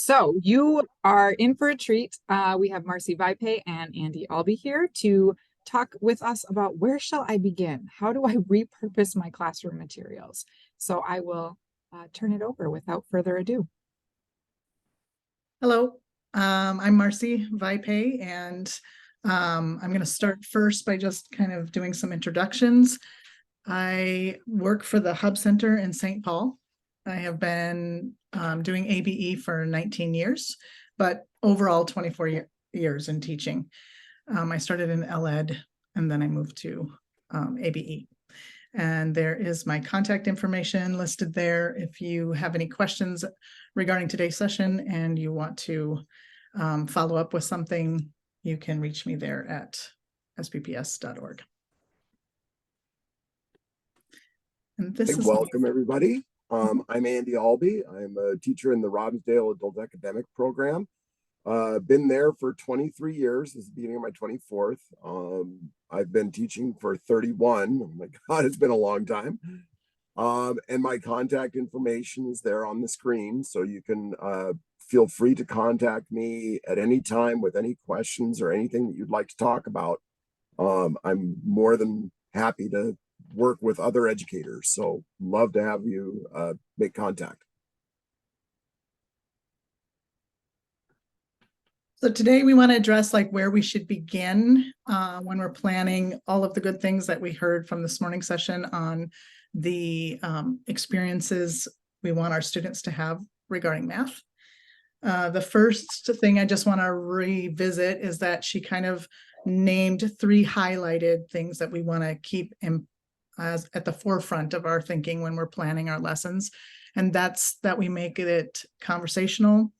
So you are in for a treat. We have Marcie Vaiphei and Andy Albee here to talk with us about where shall I begin? How do I repurpose my classroom materials? So I will turn it over without further ado. Hello, I'm Marcie Vaiphei, and I'm going to start first by just kind of doing some introductions. I work for the Hub Center in St. Paul. I have been doing ABE for 19 years, but overall 24 years in teaching. I started in LED and then I moved to ABE. And there is my contact information listed there. If you have any questions regarding today's session and you want to follow up with something, you can reach me there at spps.org. And this is welcome everybody. I'm Andy Albee. I'm a teacher in the Robbinsdale Adult Academic Program. Been there for 23 years. This is the beginning of my 24th. I've been teaching for 31. Oh my God, it's been a long time. And my contact information is there on the screen. So you can feel free to contact me at any time with any questions or anything that you'd like to talk about. I'm more than happy to work with other educators. So love to have you make contact. So today we want to address where we should begin when we're planning all of the good things that we heard from this morning's session on the experiences we want our students to have regarding math. The first thing I just want to revisit is that she kind of named 3 highlighted things that we want to keep at the forefront of our thinking when we're planning our lessons. And that's that we make it conversational,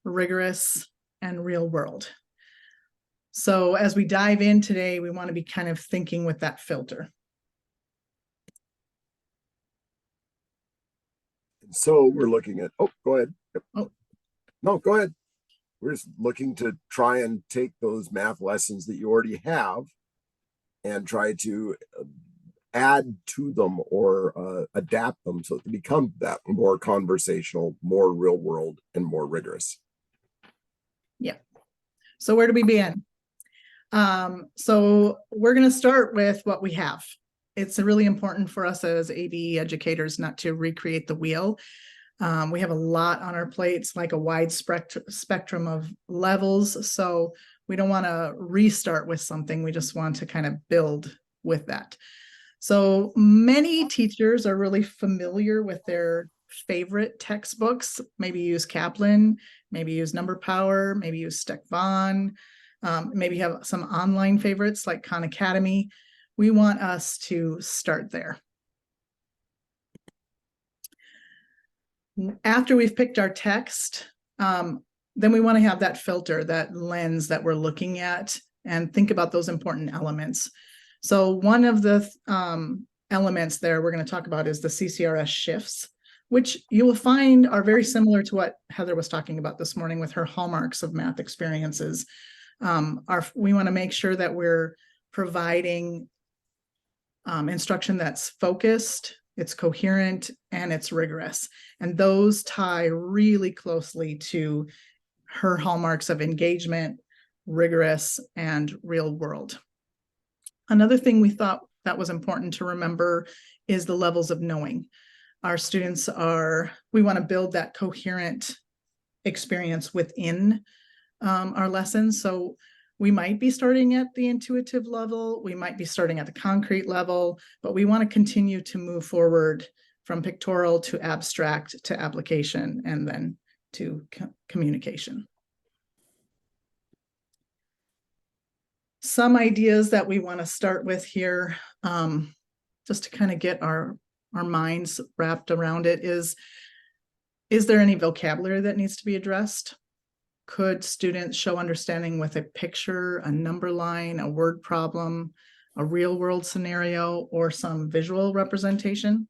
rigorous, and real world. So as we dive in today, we want to be kind of thinking with that filter. So we're looking at, go ahead. Oh. No, go ahead. We're just looking to try and take those math lessons that you already have and try to add to them or adapt them so that they become that more conversational, more real world, and more rigorous. Yeah. So where do we begin? So we're going to start with what we have. It's really important for us as ABE educators not to recreate the wheel. We have a lot on our plates, like a wide spectrum of levels. So we don't want to restart with something. We just want to kind of build with that. So many teachers are really familiar with their favorite textbooks. Maybe use Kaplan, maybe use Number Power, maybe use Steck-Von, maybe have some online favorites like Khan Academy. We want us to start there. After we've picked our text, then we want to have that filter, that lens that we're looking at, and think about those important elements. So one of the elements there we're going to talk about is the CCRS shifts, which you will find are very similar to what Heather was talking about this morning with her hallmarks of math experiences. We want to make sure that we're providing instruction that's focused, it's coherent, and it's rigorous. And those tie really closely to her hallmarks of engagement, rigorous, and real world. Another thing we thought that was important to remember is the levels of knowing. Our students we want to build that coherent experience within our lessons. So we might be starting at the intuitive level, we might be starting at the concrete level, but we want to continue to move forward from pictorial to abstract to application and then to communication. Some ideas that we want to start with here, just to kind of get our minds wrapped around it, is there any vocabulary that needs to be addressed? Could students show understanding with a picture, a number line, a word problem, a real world scenario, or some visual representation?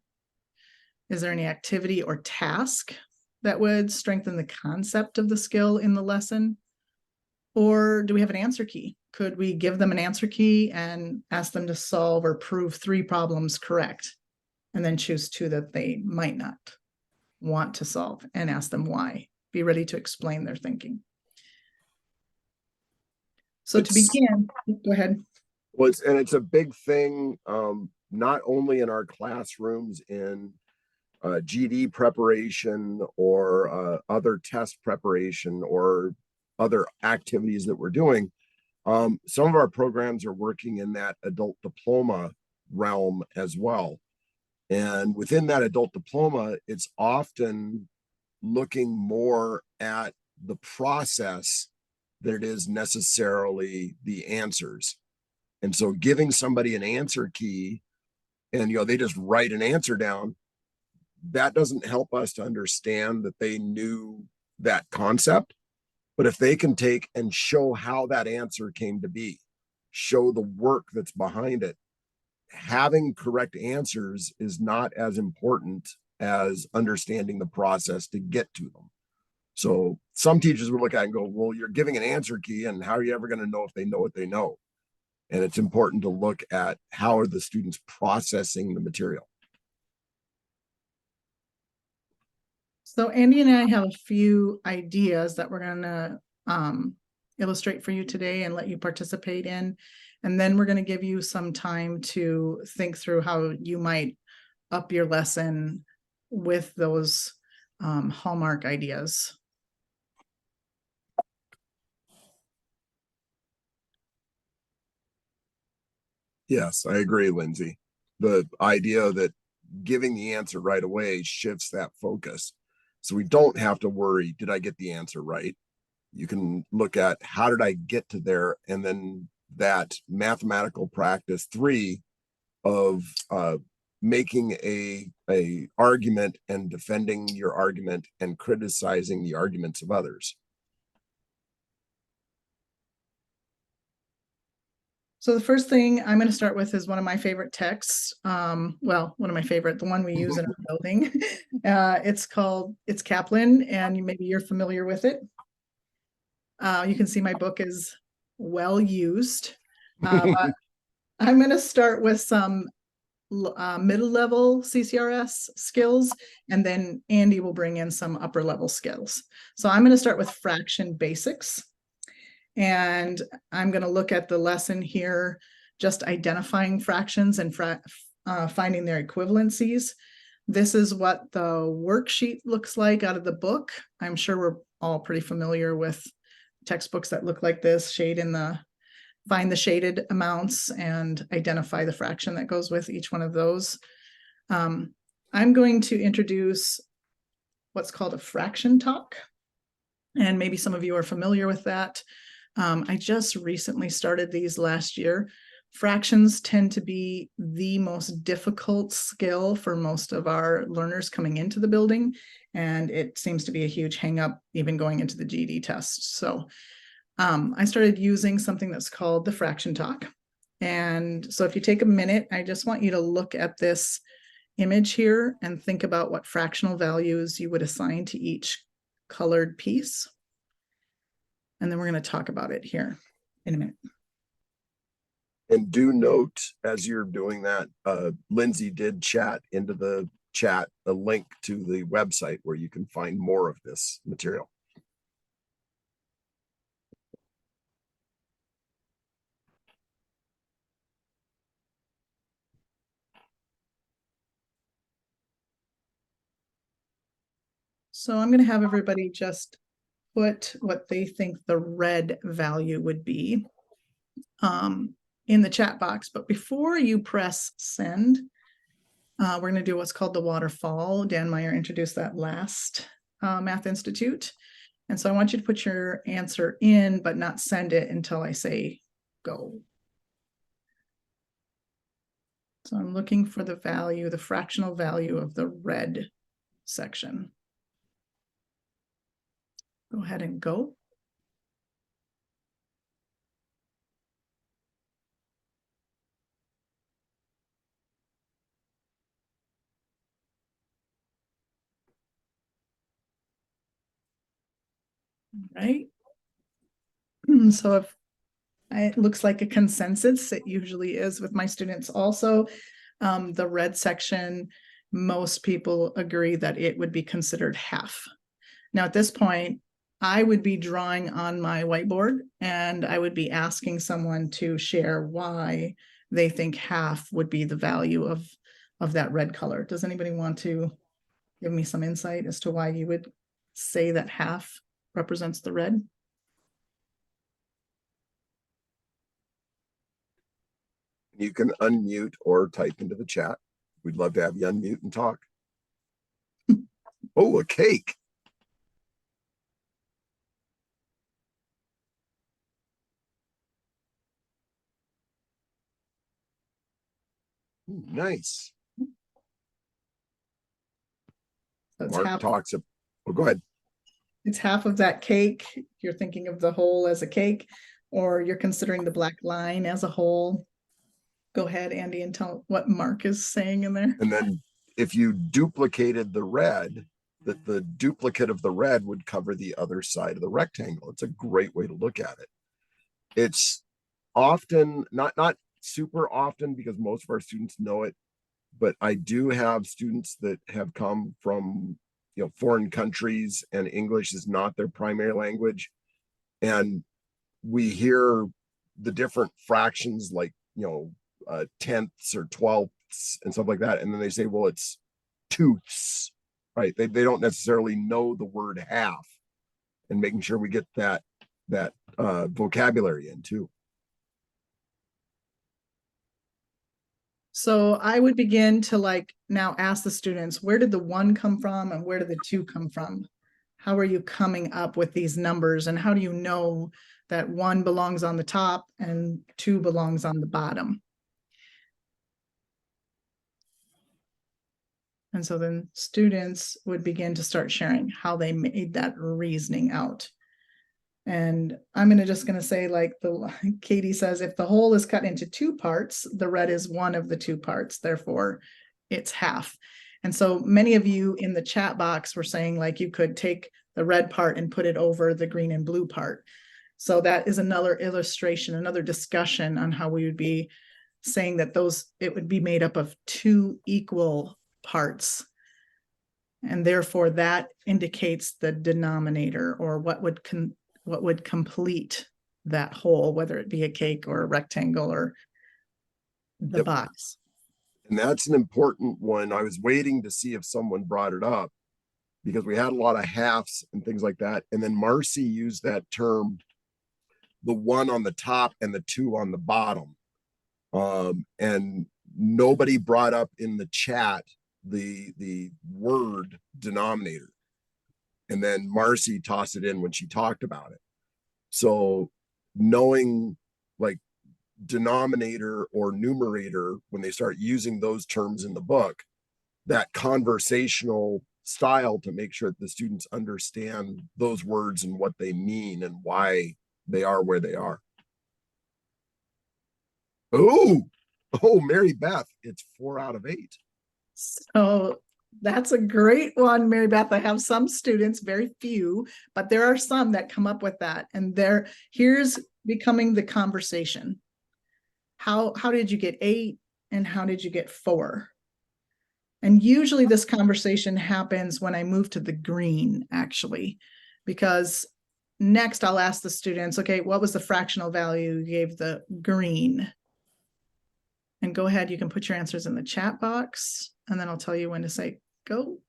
Is there any activity or task that would strengthen the concept of the skill in the lesson? Or do we have an answer key? Could we give them an answer key and ask them to solve or prove 3 problems correct, and then choose 2 that they might not want to solve and ask them why? be ready to explain their thinking. So to begin, go ahead. Well, it's a big thing, not only in our classrooms in GD preparation or other test preparation or other activities that we're doing. Some of our programs are working in that adult diploma realm as well. And within that adult diploma, it's often looking more at the process than it is necessarily the answers. And so giving somebody an answer key and, they just write an answer down, that doesn't help us to understand that they knew that concept. But if they can take and show how that answer came to be, show the work that's behind it, having correct answers is not as important as understanding the process to get to them. So some teachers will look at it and go, well, you're giving an answer key, and how are you ever going to know if they know what they know? And it's important to look at how are the students processing the material. So Andy and I have a few ideas that we're going to illustrate for you today and let you participate in. And then we're going to give you some time to think through how you might up your lesson with those hallmark ideas. Yes, I agree, Lindsay. The idea that giving the answer right away shifts that focus. So we don't have to worry, did I get the answer right? You can look at how did I get to there? And then that mathematical practice 3 of making a argument and defending your argument and criticizing the arguments of others. So the first thing I'm going to start with is one of my favorite texts. Well, one of my favorite, the one we use in our building. It's Kaplan, and maybe you're familiar with it. You can see my book is well used. But I'm going to start with some middle level CCRS skills, and then Andy will bring in some upper level skills. So I'm going to start with fraction basics. And I'm going to look at the lesson here, just identifying fractions and finding their equivalencies. This is what the worksheet looks like out of the book. I'm sure we're all pretty familiar with textbooks that look like this, find the shaded amounts and identify the fraction that goes with each one of those. I'm going to introduce what's called a fraction talk. And maybe some of you are familiar with that. I just recently started these last year. Fractions tend to be the most difficult skill for most of our learners coming into the building, and it seems to be a huge hang up even going into the GED test. So I started using something that's called the fraction talk. And so if you take a minute, I just want you to look at this image here and think about what fractional values you would assign to each colored piece. And then we're going to talk about it here in a minute. And do note, as you're doing that, Lindsay did chat into the chat a link to the website where you can find more of this material. So I'm going to have everybody just put what they think the red value would be in the chat box. But before you press send, we're going to do what's called the waterfall. Dan Meyer introduced that last Math Institute. And so I want you to put your answer in, but not send it until I say go. So I'm looking for the value, the fractional value of the red section. Go ahead and go. Right. So if it looks like a consensus, it usually is with my students also. The red section, most people agree that it would be considered half. Now, at this point, I would be drawing on my whiteboard and I would be asking someone to share why they think half would be the value of that red color. Does anybody want to give me some insight as to why you would say that half represents the red? You can unmute or type into the chat. We'd love to have you unmute and talk. Oh, a cake. Ooh, nice. So it's Mark talks. Oh, go ahead. It's half of that cake. You're thinking of the whole as a cake, or you're considering the black line as a whole. Go ahead, Andy, and tell what Mark is saying in there. And then if you duplicated the red, that the duplicate of the red would cover the other side of the rectangle. It's a great way to look at it. It's often not super often because most of our students know it, but I do have students that have come from foreign countries and English is not their primary language, and we hear the different fractions like tenths or twelfths and stuff like that, and then they say, well, it's tooths, right? They don't necessarily know the word half, and making sure we get that vocabulary in too. So I would begin to now ask the students, where did the 1 come from and where did the 2 come from? How are you coming up with these numbers, and how do you know that 1 belongs on the top and 2 belongs on the bottom? And so then students would begin to start sharing how they made that reasoning out. And I'm just going to say, like Katie says, if the whole is cut into 2 parts, the red is one of the 2 parts, therefore it's half. And so many of you in the chat box were saying you could take the red part and put it over the green and blue part. So that is another illustration, another discussion on how we would be saying that it would be made up of 2 equal parts. And therefore that indicates the denominator, or what would complete that whole, whether it be a cake or a rectangle or the box. And that's an important one. I was waiting to see if someone brought it up because we had a lot of halves and things like that. And then Marcie used that term, the 1 on the top and the 2 on the bottom. And nobody brought up in the chat the word denominator. And then Marcie tossed it in when she talked about it. So knowing denominator or numerator, when they start using those terms in the book, that conversational style to make sure that the students understand those words and what they mean and why they are where they are. Oh, Mary Beth, it's 4 out of 8. So that's a great one, Mary Beth. I have some students, very few, but there are some that come up with that. And here's becoming the conversation. How did you get 8 and how did you get 4? And usually this conversation happens when I move to the green, actually, because next I'll ask the students, okay, what was the fractional value you gave the green? And go ahead, you can put your answers in the chat box, and then I'll tell you when to say go.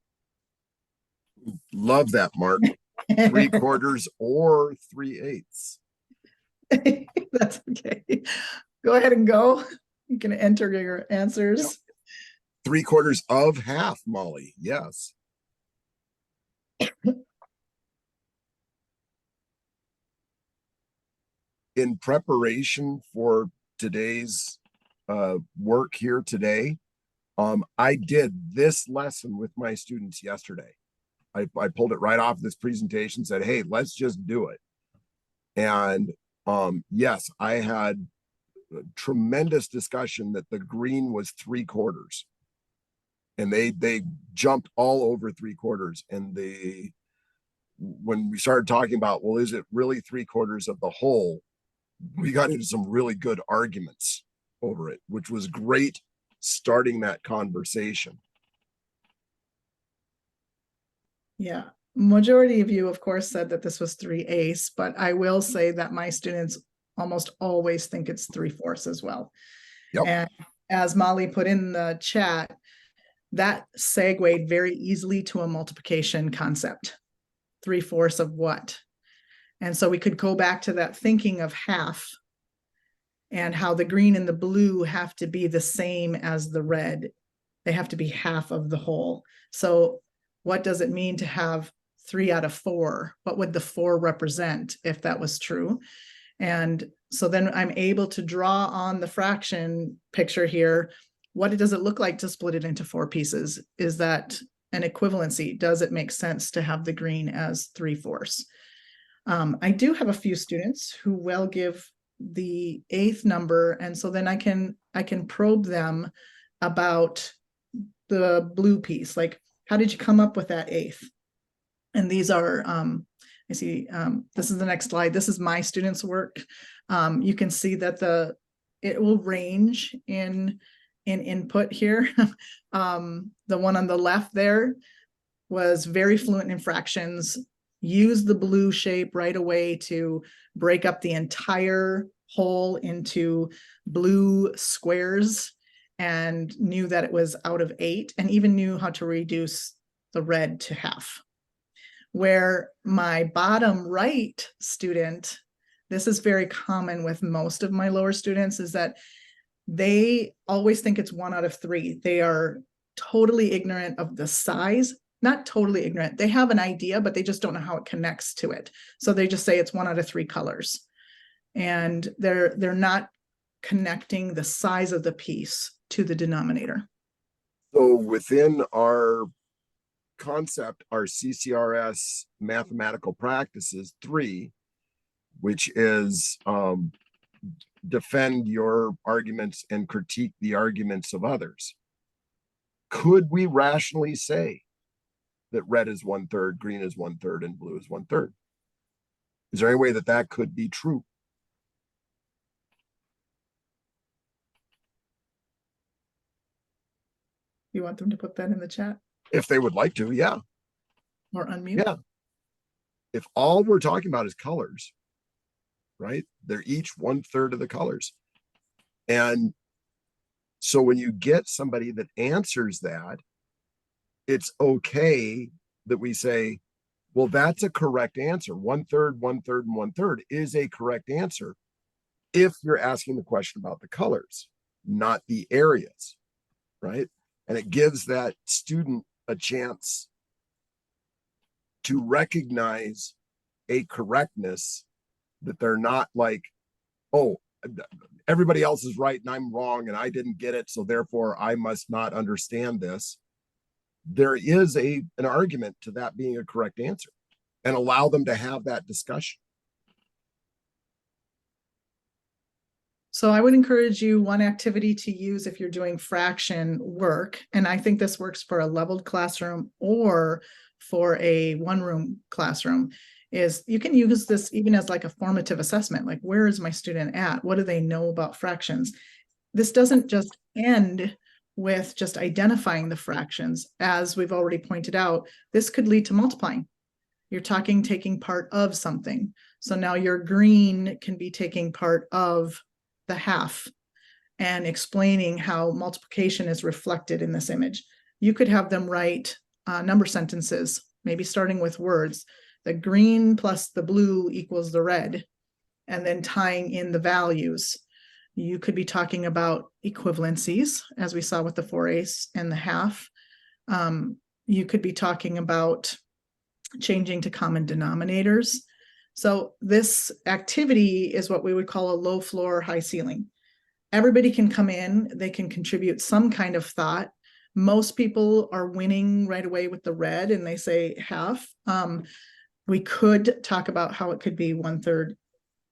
Love that, Mark. 3/4 or 3/8. That's okay. Go ahead and go. You can enter your answers. 3/4 of half, Molly. Yes. In preparation for today's work here today, I did this lesson with my students yesterday. I pulled it right off this presentation, said, hey, let's just do it. And yes, I had a tremendous discussion that the green was 3/4. And they jumped all over 3/4. And when we started talking about, well, is it really 3/4 of the whole? We got into some really good arguments over it, which was great starting that conversation. Yeah. majority of you, of course, said that this was 3/8, but I will say that my students almost always think it's 3/4 as well. Yep. And as Molly put in the chat, that segued very easily to a multiplication concept. 3/4 of what? And so we could go back to that thinking of half and how the green and the blue have to be the same as the red. They have to be half of the whole. So what does it mean to have 3 out of 4? What would the 4 represent if that was true? And so then I'm able to draw on the fraction picture here. What does it look like to split it into 4 pieces? Is that an equivalency? Does it make sense to have the green as 3/4? I do have a few students who will give the 1/8 number, and so then I can probe them about the blue piece. Like, how did you come up with that 1/8? And these are I see this is the next slide. This is my students' work. You can see that it will range in input here. The one on the left there was very fluent in fractions, used the blue shape right away to break up the entire whole into blue squares, and knew that it was out of 8, and even knew how to reduce the red to half. Where my bottom right student, this is very common with most of my lower students, is that they always think it's 1 out of 3. They are totally ignorant of the size. Not totally ignorant. They have an idea, but they just don't know how it connects to it. So they just say it's 1 out of 3 colors. And they're not connecting the size of the piece to the denominator. So within our concept, our CCRS mathematical practices 3, which is defend your arguments and critique the arguments of others. Could we rationally say that red is 1/3, green is 1/3, and blue is 1/3? Is there any way that that could be true? You want them to put that in the chat? If they would like to, yeah. Or unmute? Yeah. If all we're talking about is colors, right? They're each 1/3 of the colors. And so when you get somebody that answers that, it's okay that we say, well, that's a correct answer. 1/3, 1/3, and 1/3 is a correct answer if you're asking the question about the colors, not the areas, right? And it gives that student a chance to recognize a correctness, that they're not like, oh, everybody else is right and I'm wrong and I didn't get it, so therefore I must not understand this. There is an argument to that being a correct answer, and allow them to have that discussion. So I would encourage you, one activity to use if you're doing fraction work, and I think this works for a leveled classroom or for a one-room classroom, is you can use this even as like a formative assessment. Like, where is my student at? What do they know about fractions? This doesn't just end with just identifying the fractions. As we've already pointed out, this could lead to multiplying. You're taking part of something. So now your green can be taking part of the half and explaining how multiplication is reflected in this image. You could have them write number sentences, maybe starting with words. The green plus the blue equals the red, and then tying in the values. You could be talking about equivalencies, as we saw with the 4/8 and the half. You could be talking about changing to common denominators. So this activity is what we would call a low floor, high ceiling. Everybody can come in, they can contribute some kind of thought. Most people are winning right away with the red and they say half. We could talk about how it could be 1/3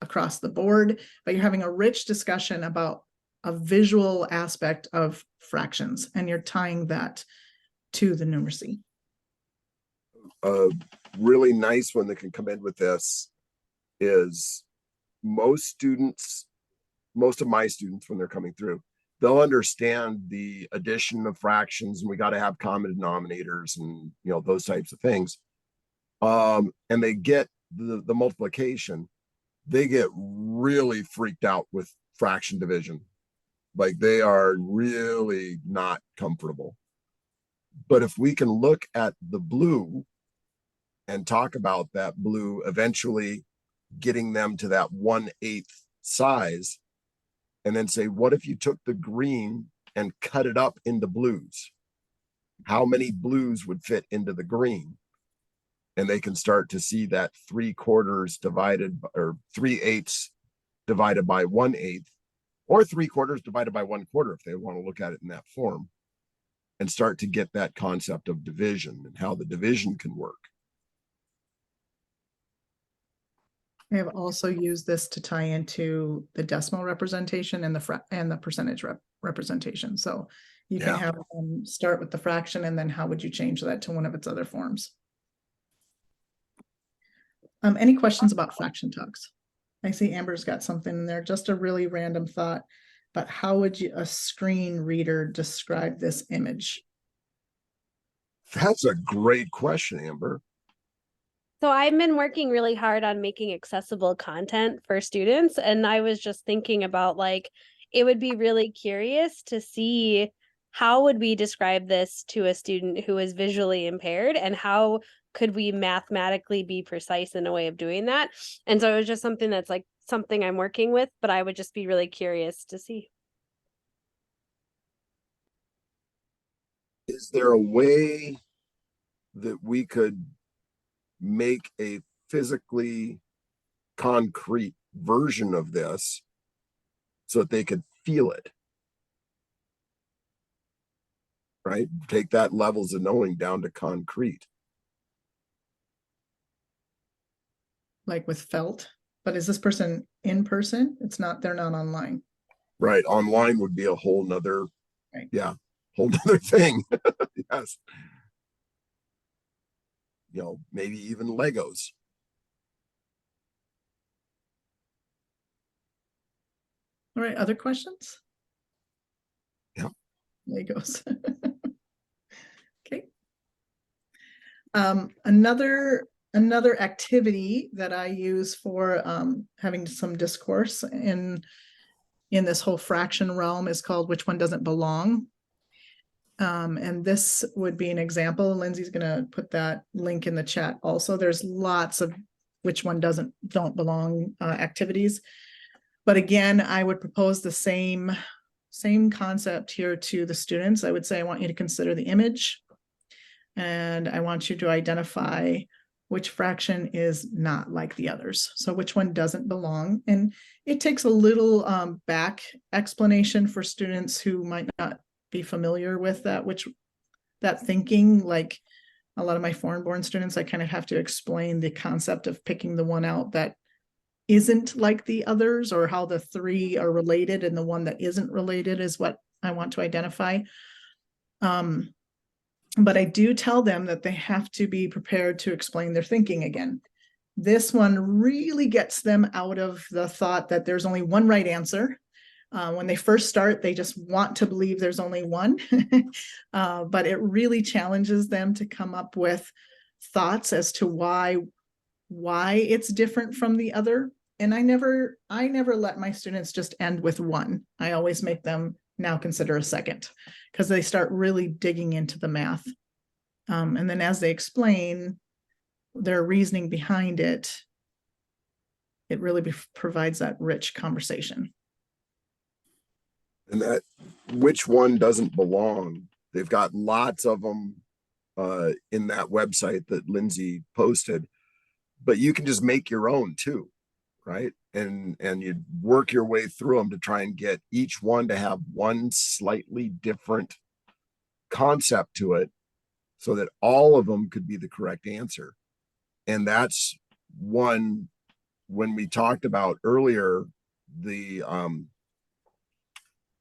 across the board, but you're having a rich discussion about a visual aspect of fractions, and you're tying that to the numeracy. Really nice one that can come in with this is most of my students, when they're coming through, they'll understand the addition of fractions, and we got to have common denominators and those types of things. and they get the multiplication, they get really freaked out with fraction division. Like they are really not comfortable. But if we can look at the blue and talk about that blue eventually getting them to that 1/8 size, and then say, what if you took the green and cut it up into blues? How many blues would fit into the green? And they can start to see that 3/4 divided, or 3/8 divided by 1/8, or 3/4 divided by 1/4 if they want to look at it in that form, and start to get that concept of division and how the division can work. I have also used this to tie into the decimal representation and the percentage representation. So you can have start with the fraction, and then how would you change that to one of its other forms? Any questions about fraction talks? I see Amber's got something in there, just a really random thought, but how would a screen reader describe this image? That's a great question, Amber. So I've been working really hard on making accessible content for students, and I was just thinking about, like, it would be really curious to see how would we describe this to a student who is visually impaired, and how could we mathematically be precise in a way of doing that? And so it was just something that's like something I'm working with, but I would just be really curious to see. Is there a way that we could make a physically concrete version of this so that they could feel it? Right? Take that levels of knowing down to concrete. Like with felt, but is this person in person? It's not, they're not online. Right. Online would be a whole nother, right. Whole nother thing. Yes. You know, maybe even Legos. All right, other questions? Yeah. Legos. Okay. Another activity that I use for having some discourse in this whole fraction realm is called Which One Doesn't Belong? And this would be an example. Lindsay's going to put that link in the chat. Also, there's lots of which one don't belong activities. But again, I would propose the same concept here to the students. I would say, I want you to consider the image, and I want you to identify which fraction is not like the others. So which one doesn't belong? And it takes a little back explanation for students who might not be familiar with that thinking. Like a lot of my foreign-born students, I kind of have to explain the concept of picking the one out that isn't like the others, or how the three are related and the one that isn't related is what I want to identify. But I do tell them that they have to be prepared to explain their thinking again. This one really gets them out of the thought that there's only one right answer. When they first start, they just want to believe there's only one, but it really challenges them to come up with thoughts as to why it's different from the other. And I never let my students just end with one. I always make them now consider a second, because they start really digging into the math. And then as they explain their reasoning behind it, it really provides that rich conversation. And that which one doesn't belong, they've got lots of them in that website that Lindsay posted, but you can just make your own too, right? And you work your way through them to try and get each one to have one slightly different concept to it, so that all of them could be the correct answer. And that's one, when we talked about earlier, the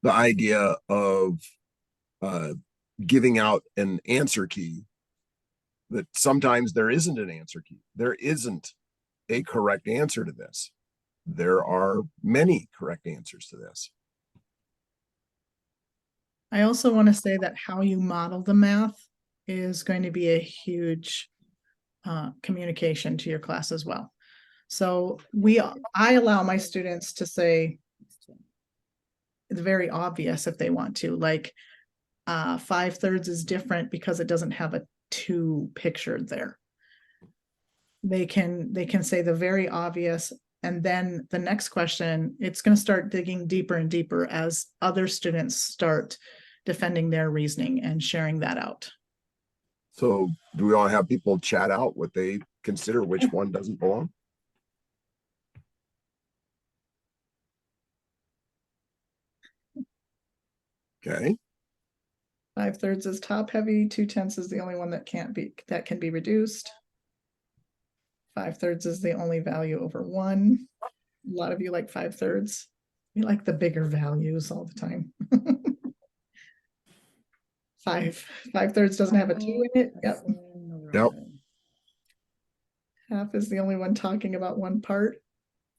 idea of giving out an answer key, that sometimes there isn't an answer key. There isn't a correct answer to this. There are many correct answers to this. I also want to say that how you model the math is going to be a huge communication to your class as well. So I allow my students to say it's very obvious if they want to, like 5/3 is different because it doesn't have a 2 pictured there. They can say the very obvious, and then the next question, it's going to start digging deeper and deeper as other students start defending their reasoning and sharing that out. So do we all have people chat out what they consider which one doesn't belong? Okay. 5/3 is top heavy, 2/10 is the only one that can be reduced. 5/3 is the only value over 1. A lot of you like 5/3. We like the bigger values all the time. 5/3 doesn't have a 2 in it. Yep. Yep. Half is the only one talking about one part.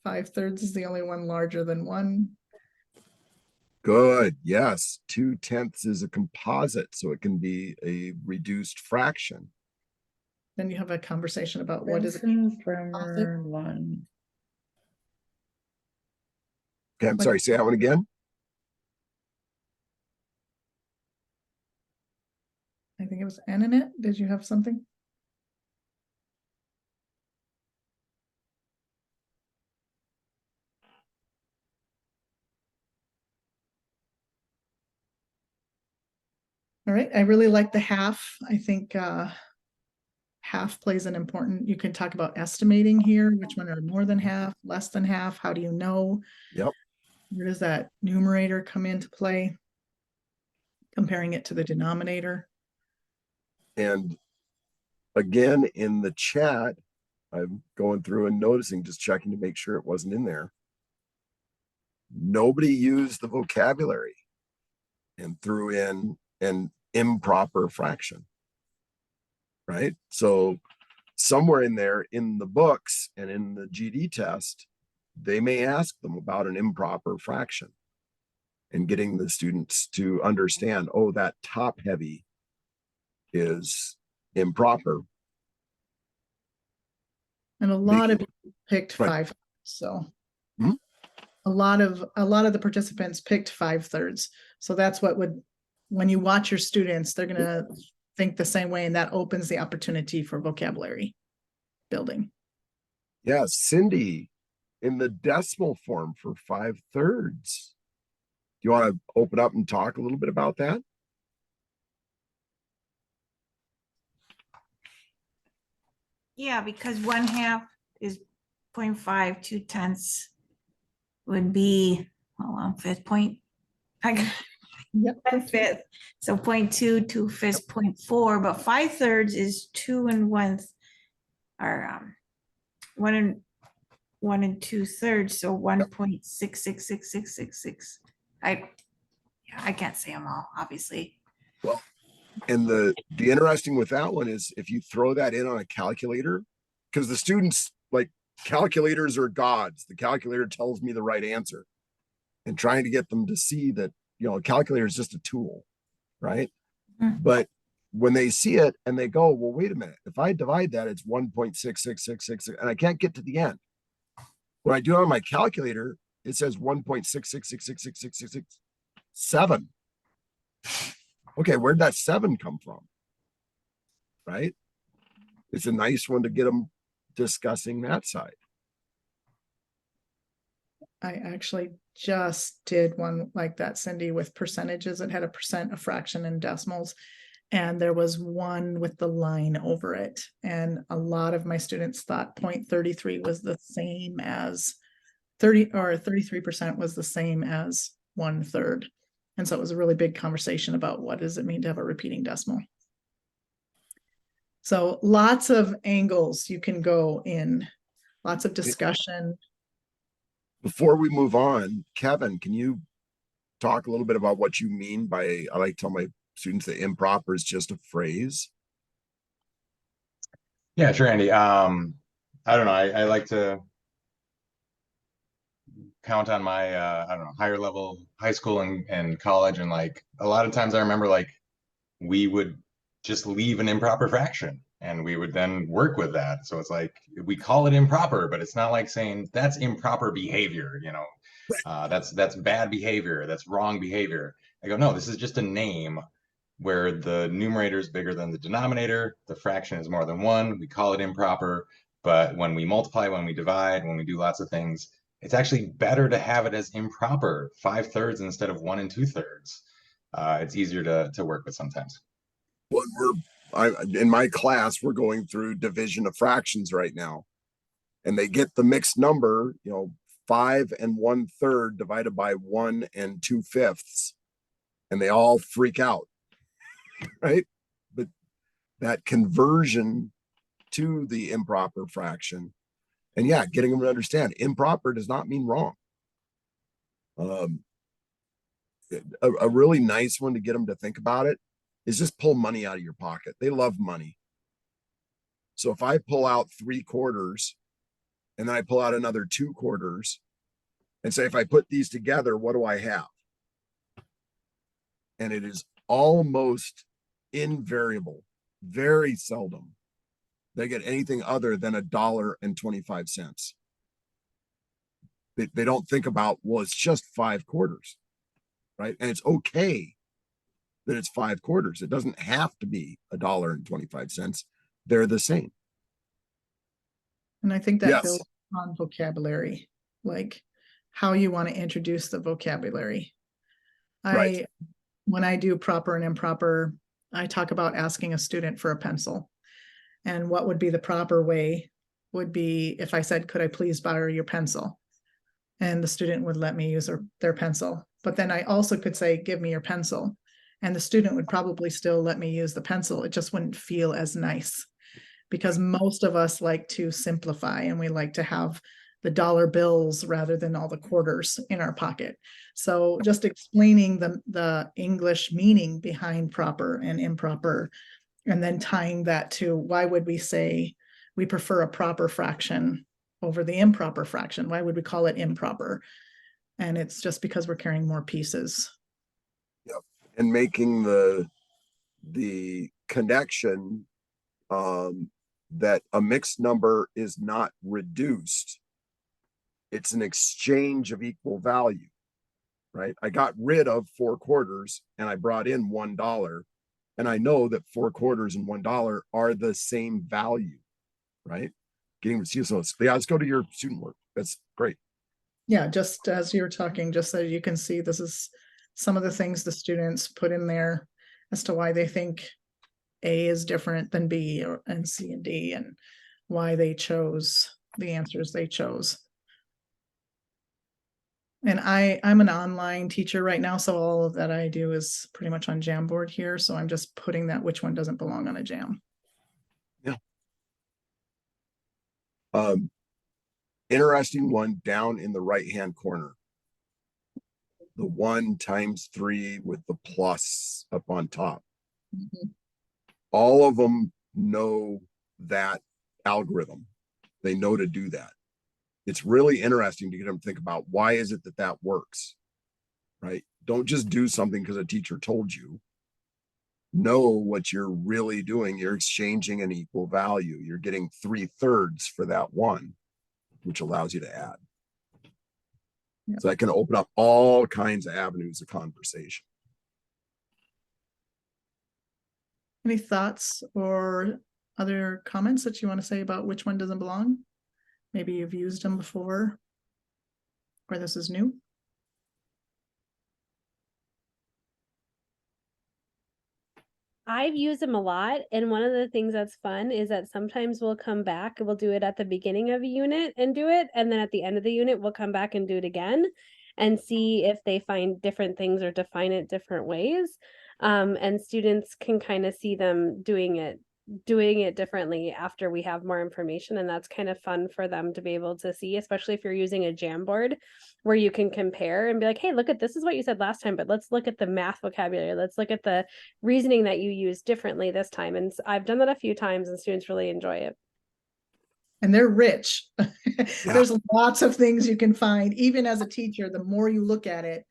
5/3 is the only one larger than 1. Good. Yes. 2/10 is a composite, so it can be a reduced fraction. Then you have a conversation about what is it. Primer 1. Okay, I'm sorry, say that one again. I think it was N in it. Did you have something? All right, I really like the half. I think half plays an important, you can talk about estimating here, which one are more than half, less than half, how do you know? Yep. Where does that numerator come into play? Comparing it to the denominator. And again, in the chat, I'm going through and noticing, just checking to make sure it wasn't in there. Nobody used the vocabulary and threw in an improper fraction, right? So somewhere in there in the books and in the GD test, they may ask them about an improper fraction and getting the students to understand, oh, that top heavy is improper. And a lot of people picked 5, so Mhm. a lot of the participants picked 5/3. So that's what would, when you watch your students, they're gonna think the same way, and that opens the opportunity for vocabulary building. Yeah, Cindy, in the decimal form for 5/3. Do you want to open up and talk a little bit about that? Yeah, because 1/2 is 0.5, 2/10 would be, hold on, 5th point. Yep. 1/5. So 0.2, 2/5, 0.4, but 5/3 is 2 1/1, or 1 2/3, so 1.666666. I can't say them all, obviously. Well, and the interesting with that one is if you throw that in on a calculator, because the students, like, calculators are gods. The calculator tells me the right answer, and trying to get them to see that, a calculator is just a tool, right? Mhm. But when they see it and they go, well, wait a minute, if I divide that, it's 1.66666, and I can't get to the end. When I do it on my calculator, it says 1.666666667. Okay, where'd that 7 come from? Right? It's a nice one to get them discussing that side. I actually just did one like that, Cindy, with percentages. It had a percent, a fraction, and decimals. And there was one with the line over it. And a lot of my students thought 0.33 was the same as 30, or 33% was the same as 1/3. And so it was a really big conversation about what does it mean to have a repeating decimal. So lots of angles you can go in, lots of discussion. Before we move on, Kevin, can you talk a little bit about what you mean by, I like to tell my students that improper is just a phrase? Yeah, sure, Andy. I don't know. I like to count on my I don't know, higher level high school and college, and like a lot of times I remember like we would just leave an improper fraction and we would then work with that. So it's like we call it improper, but it's not like saying that's improper behavior, you know, that's bad behavior, that's wrong behavior. I go, no, this is just a name where the numerator is bigger than the denominator, the fraction is more than one, we call it improper. But when we multiply, when we divide, when we do lots of things, it's actually better to have it as improper, 5/3 instead of 1 2/3. It's easier to work with sometimes. Well, in my class, we're going through division of fractions right now, and they get the mixed number, 5 1/3 divided by 1 2/5, and they all freak out, right? But that conversion to the improper fraction, and yeah, getting them to understand improper does not mean wrong. A really nice one to get them to think about it is just pull money out of your pocket. They love money. So if I pull out 3/4 and then I pull out another 2/4 and say, if I put these together, what do I have? And it is almost invariable, very seldom they get anything other than $1.25. They don't think about, well, it's just 5/4, right? And it's okay that it's 5/4. It doesn't have to be $1.25. They're the same. And I think that Yes. builds on vocabulary, like how you want to introduce the vocabulary. Right. When I do proper and improper, I talk about asking a student for a pencil. And what would be the proper way would be if I said, could I please borrow your pencil? And the student would let me use their pencil. But then I also could say, give me your pencil. And the student would probably still let me use the pencil. It just wouldn't feel as nice, because most of us like to simplify and we like to have the dollar bills rather than all the quarters in our pocket. So just explaining the English meaning behind proper and improper, and then tying that to why would we say we prefer a proper fraction over the improper fraction? Why would we call it improper? And it's just because we're carrying more pieces. Yep. And making the connection that a mixed number is not reduced. It's an exchange of equal value, right? I got rid of 4/4 and I brought in $1. And I know that 4/4 and $1 are the same value, right? Getting to so yeah, let's go to your student work. That's great. Yeah, just as you're talking, just so you can see, this is some of the things the students put in there as to why they think A is different than B and C and D, and why they chose the answers they chose. And I'm an online teacher right now, so all of that I do is pretty much on Jamboard here. So I'm just putting that which one doesn't belong on a Jam. Yeah. Interesting one down in the right-hand corner. The 1 times 3 with the plus up on top. Mhm. All of them know that algorithm. They know to do that. It's really interesting to get them to think about, why is it that works, right? Don't just do something because a teacher told you. Know what you're really doing. You're exchanging an equal value. You're getting 3/3 for that 1, which allows you to add. Yep. So that can open up all kinds of avenues of conversation. Any thoughts or other comments that you want to say about which one doesn't belong? Maybe you've used them before, or this is new. I've used them a lot, and one of the things that's fun is that sometimes we'll come back, we'll do it at the beginning of a unit and do it, and then at the end of the unit, we'll come back and do it again and see if they find different things or define it different ways. And students can kind of see them doing it differently after we have more information, and that's kind of fun for them to be able to see, especially if you're using a Jamboard where you can compare and be like, hey, look at this is what you said last time, but let's look at the math vocabulary, let's look at the reasoning that you used differently this time. And I've done that a few times and students really enjoy it. And they're rich. Yeah. There's lots of things you can find. Even as a teacher, the more you look at it,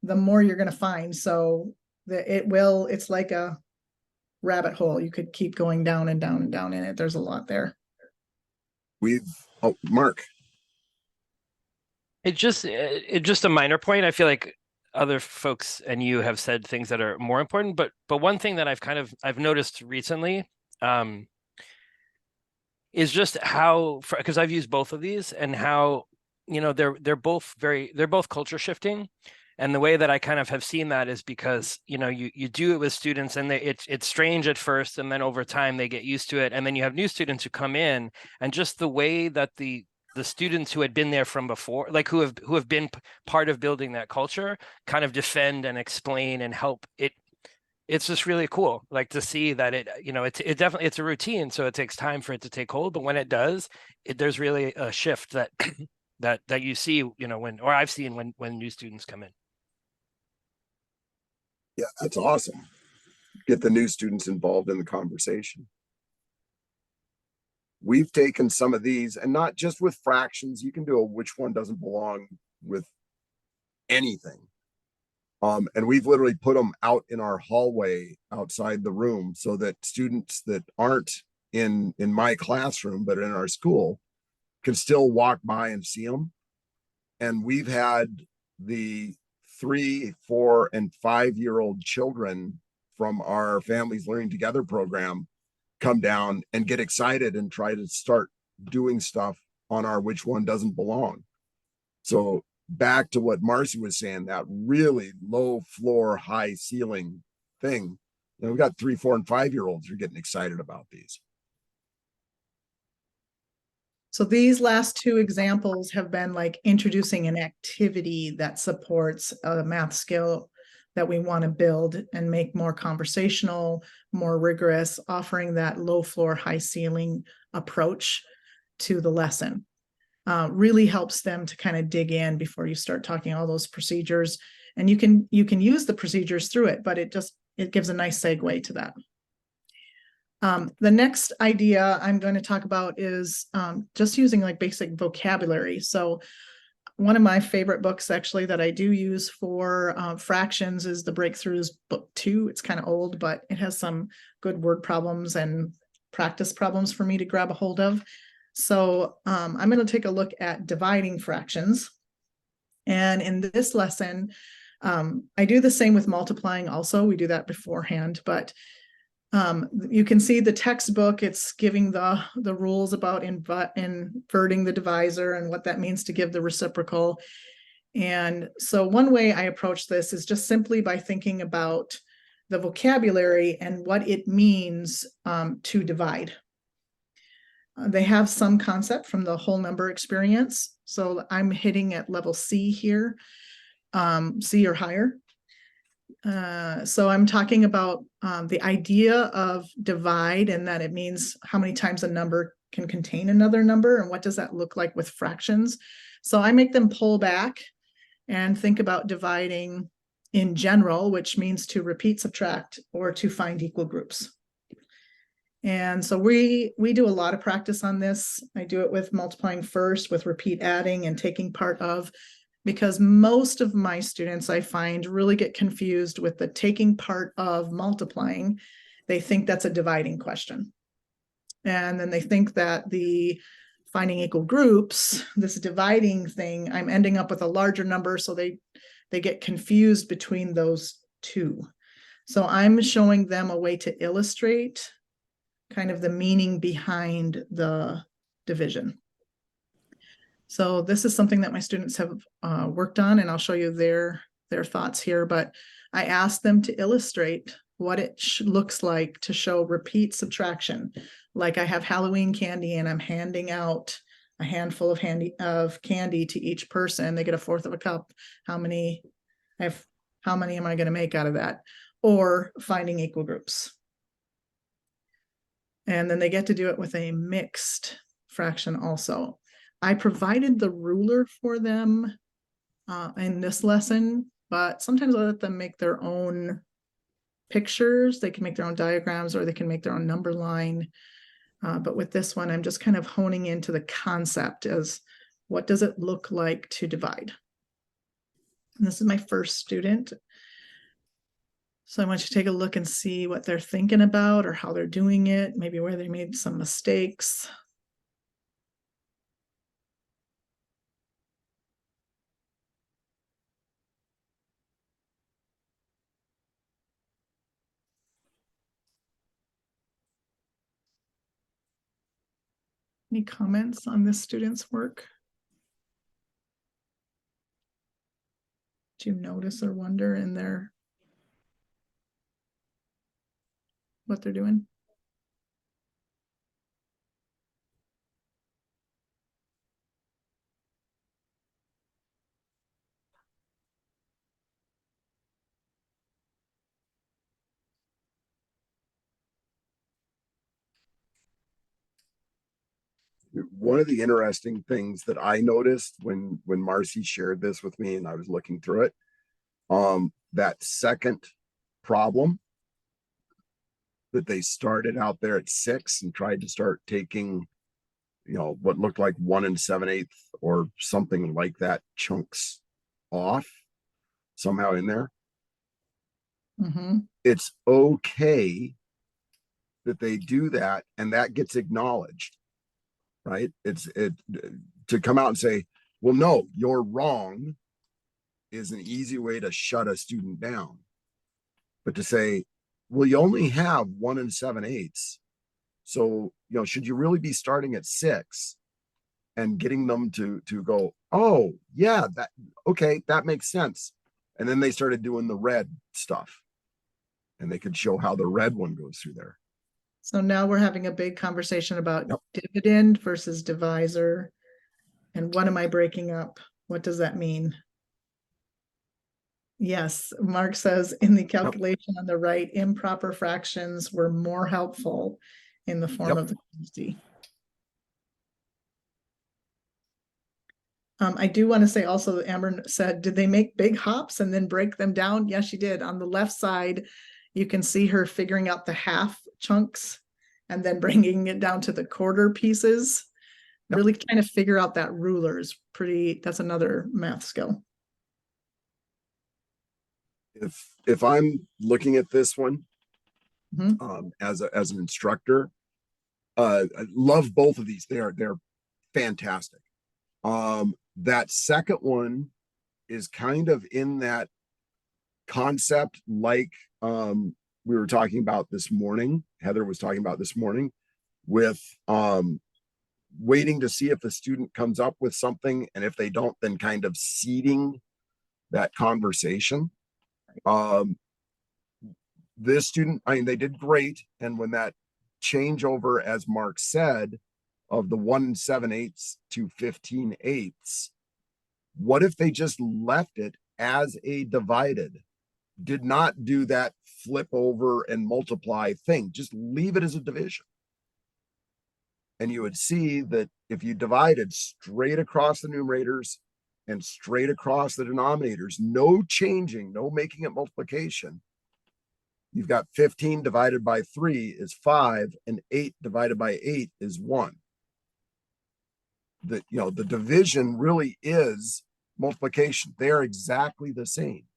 the more you're going to find. So it's like a rabbit hole. You could keep going down and down and down in it. There's a lot there. Mark. It's just a minor point. I feel like other folks and you have said things that are more important, but one thing that I've noticed recently is just how, because I've used both of these, and how, you know, they're both culture shifting. And the way that I kind of have seen that is because, you know, you do it with students, and it's strange at first, and then over time they get used to it. And then you have new students who come in, and just the way that the students who had been there from before, like who have been part of building that culture, kind of defend and explain and help it. It's just really cool, like, to see that it, you know, it definitely, it's a routine, so it takes time for it to take hold. But when it does, there's really a shift that that you see, you know, or I've seen when new students come in. Yeah, that's awesome. Get the new students involved in the conversation. We've taken some of these, and not just with fractions. You can do a which one doesn't belong with anything. And we've literally put them out in our hallway outside the room, so that students that aren't in my classroom but in our school can still walk by and see them. And we've had the 3, 4, and 5-year-old children from our Families Learning Together program come down and get excited and try to start doing stuff on our which one doesn't belong. So back to what Marcie was saying, that really low floor, high ceiling thing. You know, we've got 3, 4, and 5-year-olds who are getting excited about these. So these last two examples have been like introducing an activity that supports a math skill that we want to build and make more conversational, more rigorous, offering that low floor, high ceiling approach to the lesson. Really helps them to kind of dig in before you start talking all those procedures. And you can use the procedures through it, but it gives a nice segue to that. The next idea I'm going to talk about is just using like basic vocabulary. So one of my favorite books actually that I do use for fractions is the Breakthroughs book 2. It's kind of old, but it has some good word problems and practice problems for me to grab a hold of. So I'm going to take a look at dividing fractions. And in this lesson, I do the same with multiplying also. We do that beforehand, but you can see the textbook, it's giving the rules about inverting the divisor and what that means to give the reciprocal. And so one way I approach this is just simply by thinking about the vocabulary and what it means to divide. They have some concept from the whole number experience. So I'm hitting at level C here, C or higher. So I'm talking about the idea of divide, and that it means how many times a number can contain another number, and what does that look like with fractions. So I make them pull back and think about dividing in general, which means to repeat, subtract, or to find equal groups. And so we do a lot of practice on this. I do it with multiplying first, with repeat adding and taking part of, because most of my students I find really get confused with the taking part of multiplying. They think that's a dividing question. And then they think that the finding equal groups, this dividing thing, I'm ending up with a larger number, so they get confused between those two. So I'm showing them a way to illustrate kind of the meaning behind the division. So this is something that my students have worked on, and I'll show you their thoughts here, but I asked them to illustrate what it looks like to show repeat subtraction. Like I have Halloween candy and I'm handing out a handful of candy to each person. They get 1/4 of a cup. How many am I going to make out of that? Or finding equal groups. And then they get to do it with a mixed fraction also. I provided the ruler for them in this lesson, but sometimes I let them make their own pictures. They can make their own diagrams, or they can make their own number line. But with this one, I'm just kind of honing into the concept as what does it look like to divide? And this is my first student. So I want you to take a look and see what they're thinking about or how they're doing it, maybe where they made some mistakes. Any comments on this student's work? Do you notice or wonder in their what they're doing? One of the interesting things that I noticed when Marcie shared this with me and I was looking through it, that second problem that they started out there at 6 and tried to start taking, what looked like 1 7/8 or something like that chunks off somehow in there. Mm-hmm. It's okay that they do that and that gets acknowledged, right? It to come out and say, well, no, you're wrong is an easy way to shut a student down. But to say, well, you only have 1 7/8. So, should you really be starting at 6 and getting them to go, oh, yeah, okay, that makes sense. And then they started doing the red stuff and they could show how the red one goes through there. So now we're having a big conversation about Yep. dividend versus divisor. And what am I breaking up? What does that mean? Yes, Mark says in the calculation on the right, improper fractions were more helpful in the form of the quantity. I do want to say also that Amber said, did they make big hops and then break them down? Yes, she did. On the left side, you can see her figuring out the half chunks and then bringing it down to the quarter pieces. Yep. Really trying to figure out that ruler is that's another math skill. If I'm looking at this one, as an instructor, I love both of these. They're fantastic. That second one is kind of in that concept like we were talking about this morning, Heather was talking about this morning, with waiting to see if the student comes up with something, and if they don't, then kind of seeding that conversation. This student, they did great, and when that changeover, as Mark said, of the 1 7/8 to 15/8, what if they just left it as a divided, did not do that flip over and multiply thing, just leave it as a division? And you would see that if you divided straight across the numerators and straight across the denominators, no changing, no making it multiplication, you've got 15 divided by 3 is 5, and 8 divided by 8 is 1. The division really is multiplication. They're exactly the same.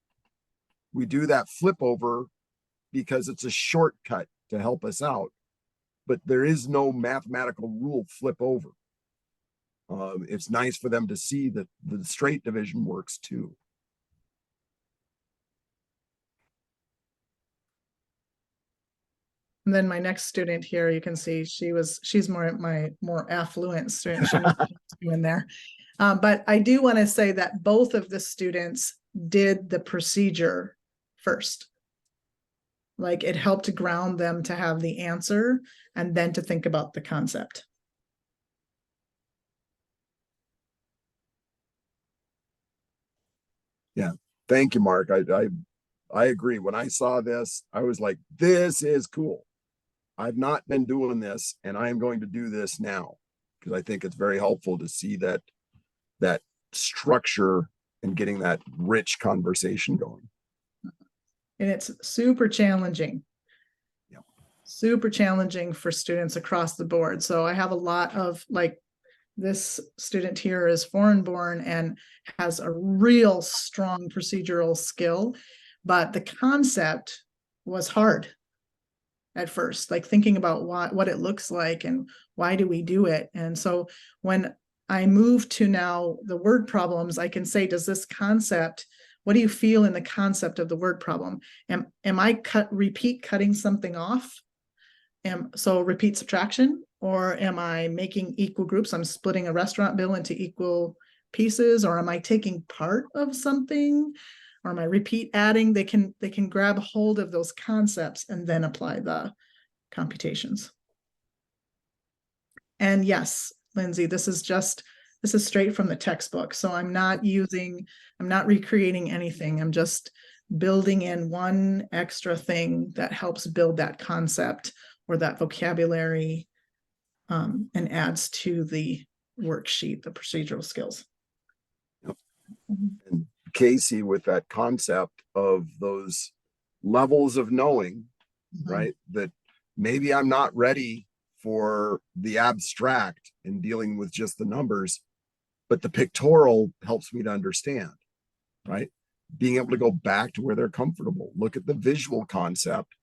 We do that flip over because it's a shortcut to help us out, but there is no mathematical rule flip over. It's nice for them to see that the straight division works too. And then my next student here, you can see she's my more affluent student. She knows what she's doing there. But I do want to say that both of the students did the procedure first. Like, it helped to ground them to have the answer and then to think about the concept. Yeah, thank you, Mark. I agree. When I saw this, I was like, this is cool. I've not been doing this, and I am going to do this now, because I think it's very helpful to see that structure and getting that rich conversation going. And it's super challenging. Yeah. Super challenging for students across the board. So I have a lot of, like, this student here is foreign born and has a real strong procedural skill, but the concept was hard at first, like thinking about what it looks like and why do we do it. And so when I move to now the word problems, I can say, does this concept, what do you feel in the concept of the word problem? Am I repeat cutting something off? So repeat subtraction, or am I making equal groups? I'm splitting a restaurant bill into equal pieces, or am I taking part of something? Or am I repeat adding? They can grab hold of those concepts and then apply the computations. And yes, Lindsay, this is straight from the textbook. So I'm not recreating anything. I'm just building in one extra thing that helps build that concept or that vocabulary, and adds to the worksheet, the procedural skills. Yep. And Casey, with that concept of those levels of knowing, right? That maybe I'm not ready for the abstract and dealing with just the numbers, but the pictorial helps me to understand, right? Being able to go back to where they're comfortable, look at the visual concept,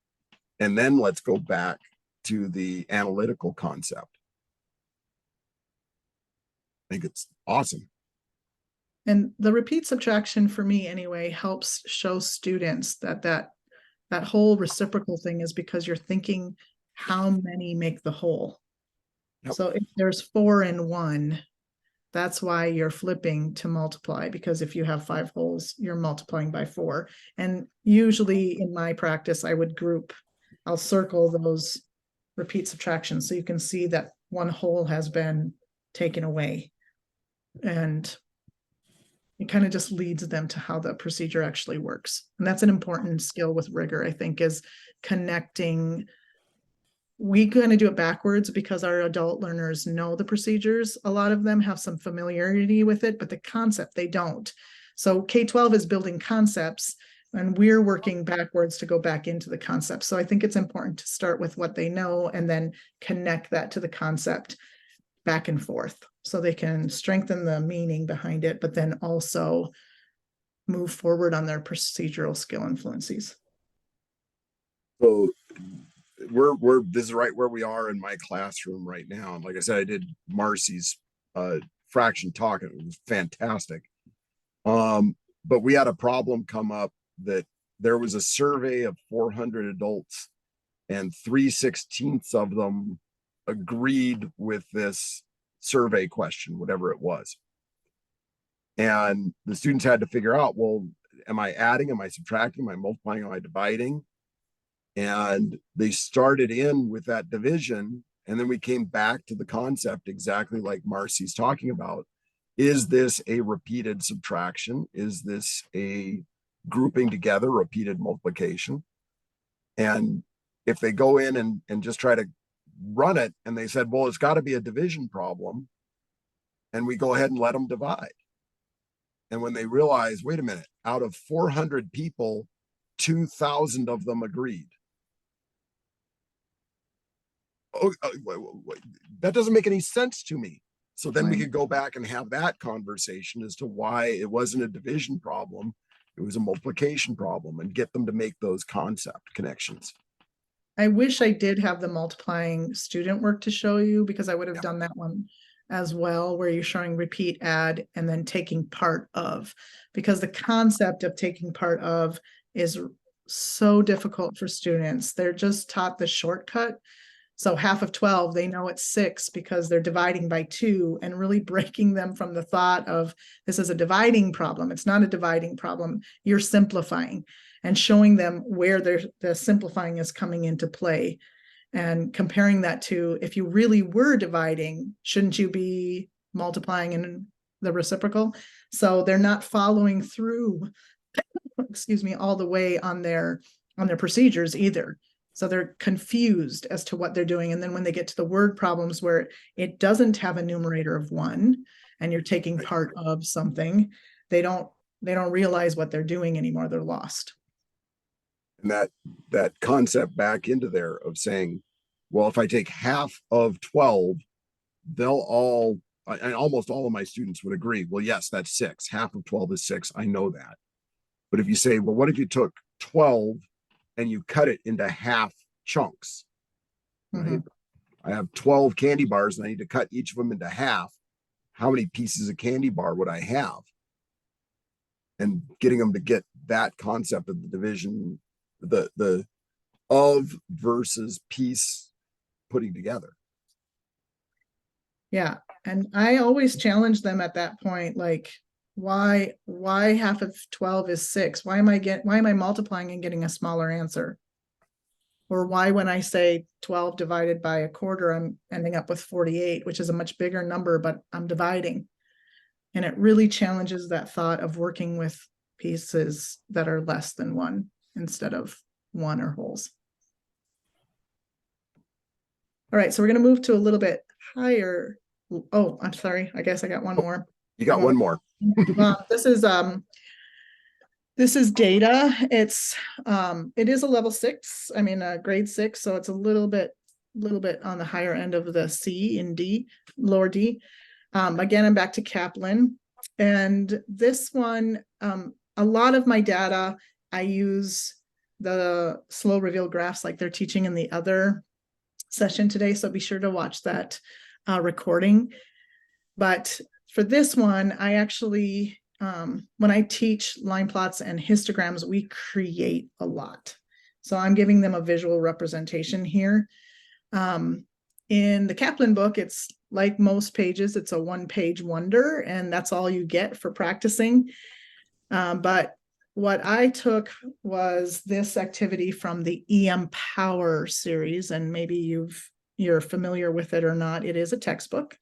and then let's go back to the analytical concept. I think it's awesome. And the repeat subtraction, for me anyway, helps show students that whole reciprocal thing is because you're thinking how many make the whole. Yep. So if there's 4 in 1, that's why you're flipping to multiply, because if you have 5 wholes, you're multiplying by 4. And usually in my practice, I'll circle those repeat subtractions so you can see that 1 whole has been taken away. And it kind of just leads them to how the procedure actually works. And that's an important skill with rigor, I think, is connecting. We kind of do it backwards because our adult learners know the procedures. A lot of them have some familiarity with it, but the concept, they don't. So K-12 is building concepts and we're working backwards to go back into the concept. So I think it's important to start with what they know and then connect that to the concept back and forth so they can strengthen the meaning behind it, but then also move forward on their procedural skill and fluencies. So this is right where we are in my classroom right now. And like I said, I did Marcie's fraction talk and it was fantastic. But we had a problem come up that there was a survey of 400 adults and 3/16 of them agreed with this survey question, whatever it was. And the students had to figure out, well, am I adding, am I subtracting, am I multiplying, am I dividing? And they started in with that division. And then we came back to the concept exactly like Marcie's talking about. Is this a repeated subtraction? Is this a grouping together, repeated multiplication? And if they go in and just try to run it and they said, well, it's got to be a division problem, and we go ahead and let them divide. And when they realize, wait a minute, out of 400 people, 2,000 of them agreed. Oh, that doesn't make any sense to me. So then we could go back and have that conversation as to why it wasn't a division problem, it was a multiplication problem, and get them to make those concept connections. I wish I did have the multiplying student work to show you, because I would have done that one as well, where you're showing repeat, add, and then taking part of, because the concept of taking part of is so difficult for students. They're just taught the shortcut. So half of 12, they know it's 6 because they're dividing by 2, and really breaking them from the thought of this is a dividing problem. It's not a dividing problem. You're simplifying, and showing them where the simplifying is coming into play, and comparing that to, if you really were dividing, shouldn't you be multiplying in the reciprocal? So they're not following through, excuse me, all the way on their procedures either. So they're confused as to what they're doing. And then when they get to the word problems where it doesn't have a numerator of 1 and you're taking part of something, they don't realize what they're doing anymore. They're lost. And that concept back into there of saying, well, if I take half of 12, they'll all, and almost all of my students would agree, well, yes, that's 6. Half of 12 is 6. I know that. But if you say, well, what if you took 12 and you cut it into half chunks, right? Mhm. I have 12 candy bars and I need to cut each of them into half. How many pieces of candy bar would I have? And getting them to get that concept of the division, the of versus piece putting together. Yeah. And I always challenge them at that point, like, why half of 12 is 6? Why am I multiplying and getting a smaller answer? Or why, when I say 12 divided by a quarter, I'm ending up with 48, which is a much bigger number, but I'm dividing. And it really challenges that thought of working with pieces that are less than 1 instead of 1 or wholes. All right, so we're going to move to a little bit higher. Oh, I'm sorry. I guess I got one more. You got one more. This is data. It is a level 6. I mean, a grade 6, so it's a little bit on the higher end of the C and D, lower D. Again, I'm back to Kaplan, and this one, a lot of my data, I use the slow reveal graphs like they're teaching in the other session today, so be sure to watch that recording. But for this one, I actually, when I teach line plots and histograms, we create a lot. So I'm giving them a visual representation here. In the Kaplan book, it's like most pages, it's a 1-page wonder, and that's all you get for practicing. But what I took was this activity from the EM Power series, and maybe you're familiar with it or not. It is a textbook.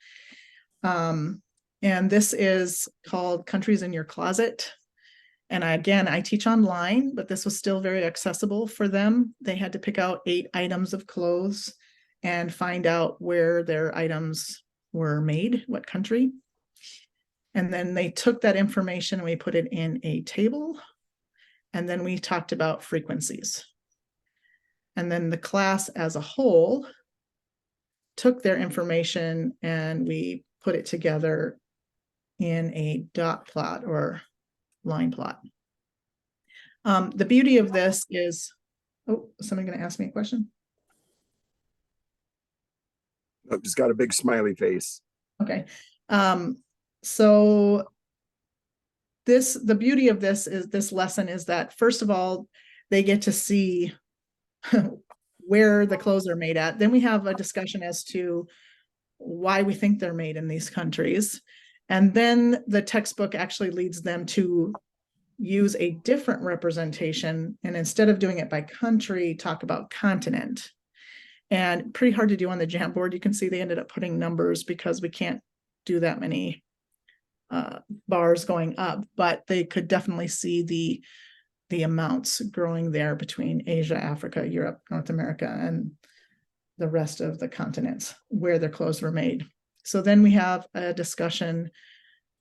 And this is called Countries in Your Closet. And I teach online, but this was still very accessible for them. They had to pick out 8 items of clothes and find out where their items were made, what country. And then they took that information and we put it in a table. And then we talked about frequencies. And then the class as a whole took their information and we put it together in a dot plot or line plot. The beauty of this is, oh, is somebody going to ask me a question? I've just got a big smiley face. Okay. So the beauty of this lesson is that, first of all, they get to see where the clothes are made at. Then we have a discussion as to why we think they're made in these countries. And then the textbook actually leads them to use a different representation. And instead of doing it by country, talk about continent. And pretty hard to do on the Jamboard. You can see they ended up putting numbers because we can't do that many bars going up, but they could definitely see the amounts growing there between Asia, Africa, Europe, North America, and the rest of the continents where their clothes were made. So then we have a discussion.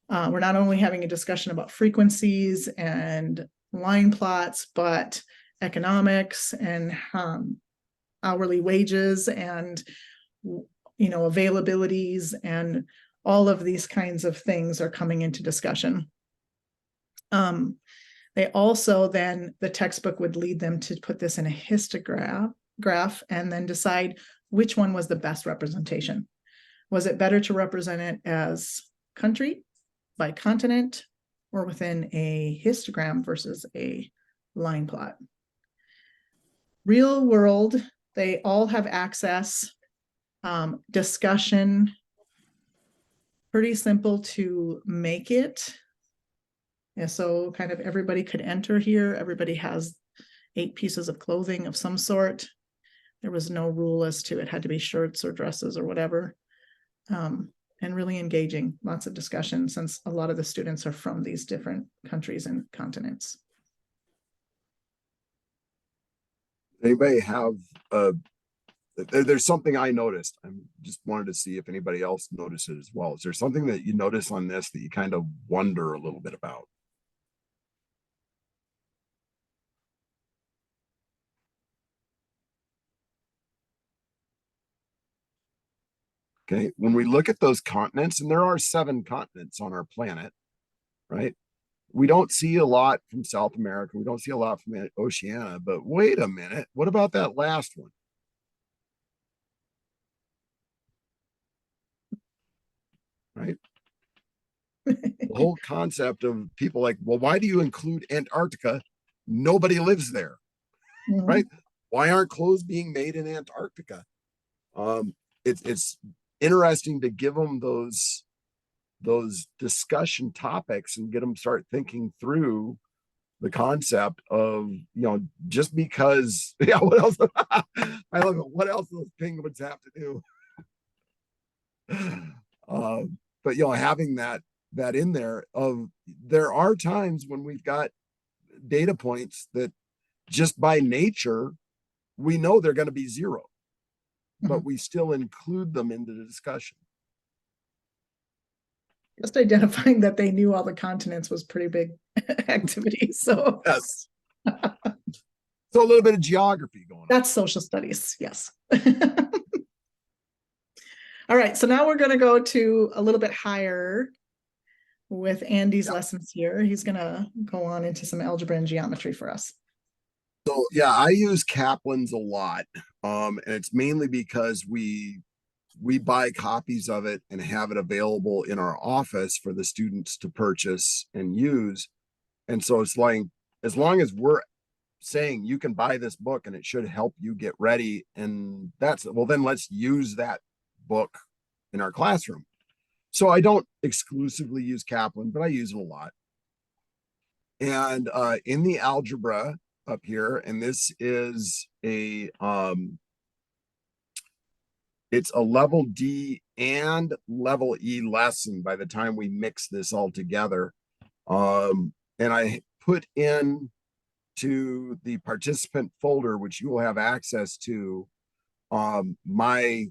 We're not only having a discussion about frequencies and line plots, but economics and hourly wages and availabilities, and all of these kinds of things are coming into discussion. They also then, the textbook would lead them to put this in a histograph and then decide which one was the best representation. Was it better to represent it as country, by continent, or within a histogram versus a line plot? Real world, they all have access. Discussion, pretty simple to make it. And so kind of everybody could enter here. Everybody has 8 pieces of clothing of some sort. There was no rule as to it had to be shirts or dresses or whatever. And really engaging, lots of discussion, since a lot of the students are from these different countries and continents. Anybody have there's something I noticed. I just wanted to see if anybody else noticed it as well. Is there something that you notice on this that you kind of wonder a little bit about? Okay, when we look at those continents, and there are 7 continents on our planet, right? We don't see a lot from South America. We don't see a lot from Oceania, but wait a minute. What about that last one? Right? The whole concept of people like, well, why do you include Antarctica? Nobody lives there, Mhm. right? Why aren't clothes being made in Antarctica? It's interesting to give them those discussion topics and get them start thinking through the concept of, just because, yeah, what else? I love it. What else do those penguins have to do? But having that in there, there are times when we've got data points that just by nature we know they're going to be zero, but we still include them into the discussion. Just identifying that they knew all the continents was pretty big activity. So yes. So a little bit of geography going on. That's social studies, yes. All right, so now we're going to go to a little bit higher with Andy's lessons here. He's going to go on into some algebra and geometry for us. So yeah, I use Kaplan's a lot. And it's mainly because we buy copies of it and have it available in our office for the students to purchase and use. And so it's like, as long as we're saying you can buy this book and it should help you get ready, and then let's use that book in our classroom. So I don't exclusively use Kaplan, but I use it a lot. And in the algebra up here, and this is it's a level D and level E lesson by the time we mix this all together. And I put in to the participant folder, which you will have access to, my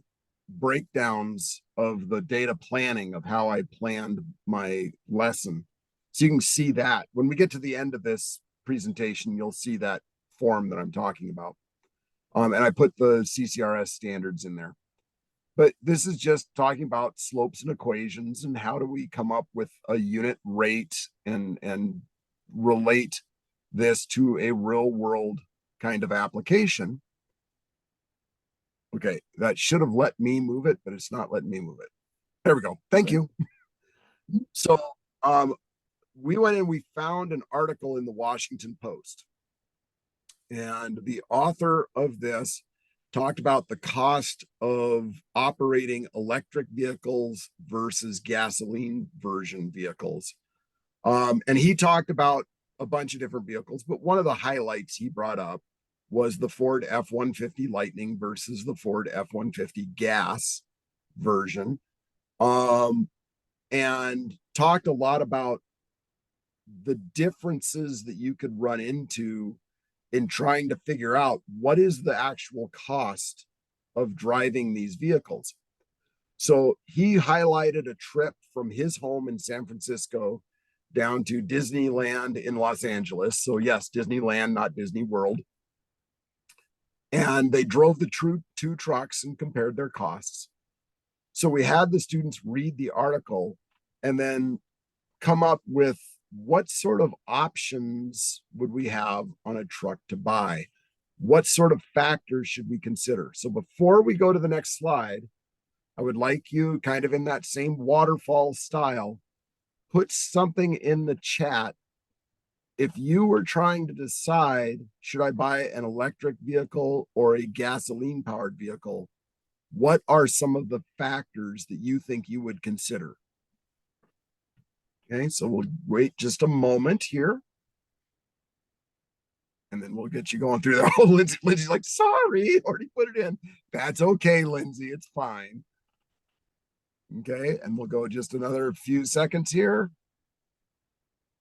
breakdowns of the data planning of how I planned my lesson. So you can see that when we get to the end of this presentation, you'll see that form that I'm talking about. And I put the CCRS standards in there. But this is just talking about slopes and equations and how do we come up with a unit rate and relate this to a real world kind of application. Okay, that should have let me move it, but it's not letting me move it. There we go. Thank you. So we went and we found an article in the Washington Post. And the author of this talked about the cost of operating electric vehicles versus gasoline version vehicles. And he talked about a bunch of different vehicles, but one of the highlights he brought up was the Ford F-150 Lightning versus the Ford F-150 gas version. And talked a lot about the differences that you could run into in trying to figure out what is the actual cost of driving these vehicles. So he highlighted a trip from his home in San Francisco down to Disneyland in Los Angeles. So yes, Disneyland, not Disney World. And they drove the two trucks and compared their costs. So we had the students read the article and then come up with what sort of options would we have on a truck to buy? What sort of factors should we consider? So before we go to the next slide, I would like you, kind of in that same waterfall style, put something in the chat. If you were trying to decide, should I buy an electric vehicle or a gasoline powered vehicle? What are some of the factors that you think you would consider? Okay, so we'll wait just a moment here. And then we'll get you going through that. Oh, Lindsay's like, sorry, already put it in. That's okay, Lindsay, it's fine. Okay, and we'll go just another few seconds here.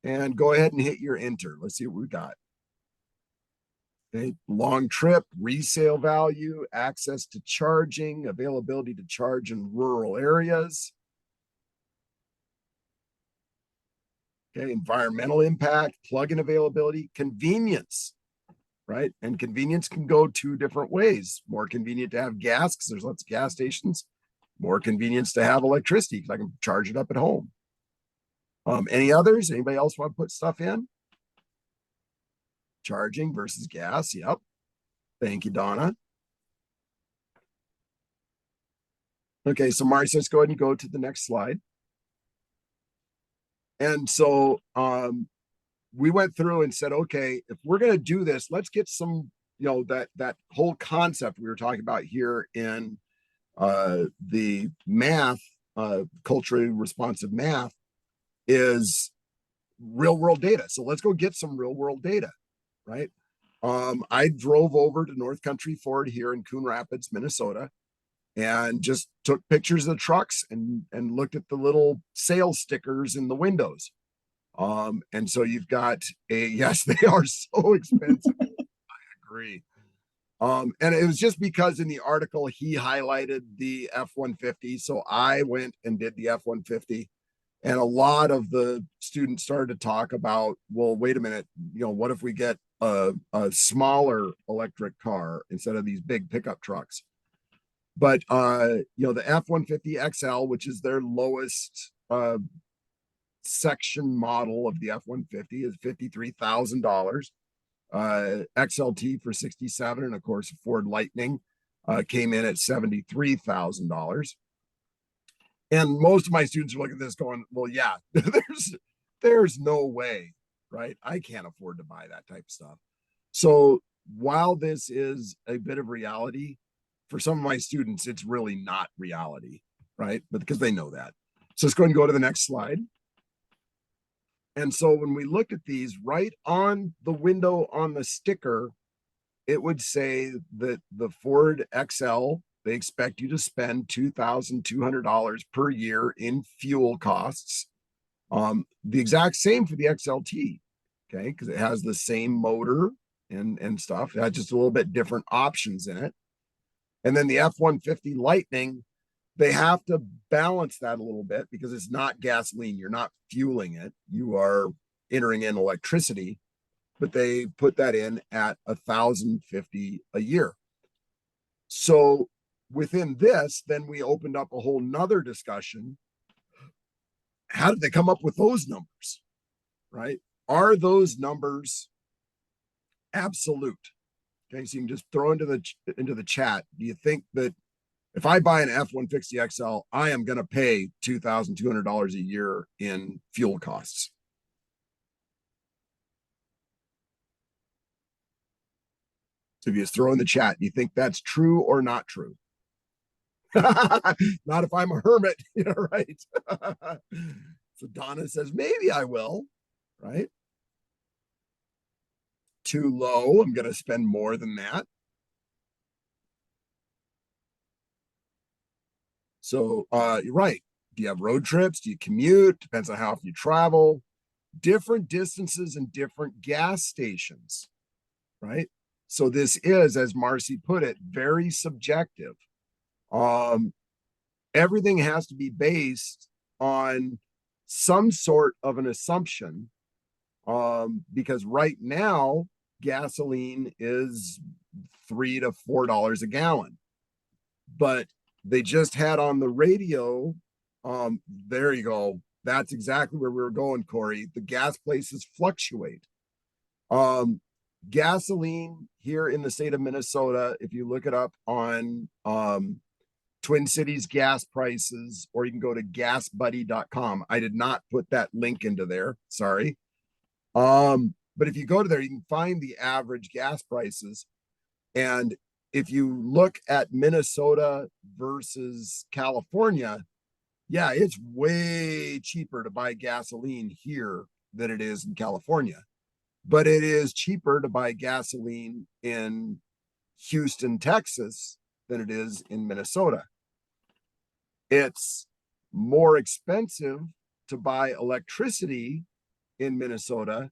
And go ahead and hit your enter. Let's see what we got. Okay, long trip, resale value, access to charging, availability to charge in rural areas. Okay, environmental impact, plug-in availability, convenience, right? And convenience can go two different ways. More convenient to have gas because there's lots of gas stations. More convenience to have electricity because I can charge it up at home. Any others? Anybody else want to put stuff in? Charging versus gas. Yep. Thank you, Donna. Okay, so Marcie, let's go ahead and go to the next slide. And so we went through and said, okay, if we're going to do this, let's get some, that whole concept we were talking about here in the math, culturally responsive math, is real world data. So let's go get some real world data, right? I drove over to North Country Ford here in Coon Rapids, Minnesota, and just took pictures of the trucks and looked at the little sales stickers in the windows. And so you've got yes, they are so expensive. I agree. And it was just because in the article he highlighted the F-150. So I went and did the F-150. And a lot of the students started to talk about, well, wait a minute, what if we get a smaller electric car instead of these big pickup trucks? But the F-150 XL, which is their lowest section model of the F-150, is $53,000. XLT for $67,000, and of course Ford Lightning came in at $73,000. And most of my students are looking at this going, well, yeah, there's no way, right? I can't afford to buy that type of stuff. So while this is a bit of reality, for some of my students, it's really not reality, right? But because they know that. So let's go ahead and go to the next slide. And so when we looked at these, right on the window on the sticker, it would say that the Ford XL, they expect you to spend $2,200 per year in fuel costs. The exact same for the XLT, okay, because it has the same motor and stuff. It has just a little bit different options in it. And then the F-150 Lightning, they have to balance that a little bit because it's not gasoline. You're not fueling it. You are entering in electricity, but they put that in at $1,050 a year. So within this, then we opened up a whole nother discussion. How did they come up with those numbers, right? Are those numbers absolute? Okay, so you can just throw into the chat. Do you think that if I buy an F-150 XL, I am going to pay $2,200 a year in fuel costs? So if you just throw in the chat, do you think that's true or not true? Not if I'm a hermit, right? So Donna says, maybe I will, right? Too low, I'm going to spend more than that. So you're right. Do you have road trips? Do you commute? Depends on how often you travel. Different distances and different gas stations, right? So this is, as Marcie put it, very subjective. Everything has to be based on some sort of an assumption, because right now gasoline is $3 to $4 a gallon, but they just had on the radio, there you go. That's exactly where we were going, Corey. The gas prices fluctuate. Gasoline here in the state of Minnesota, if you look it up on Twin Cities gas prices, or you can go to gasbuddy.com. I did not put that link into there, sorry. But if you go to there, you can find the average gas prices. And if you look at Minnesota versus California, yeah, it's way cheaper to buy gasoline here than it is in California. But it is cheaper to buy gasoline in Houston, Texas than it is in Minnesota. It's more expensive to buy electricity in Minnesota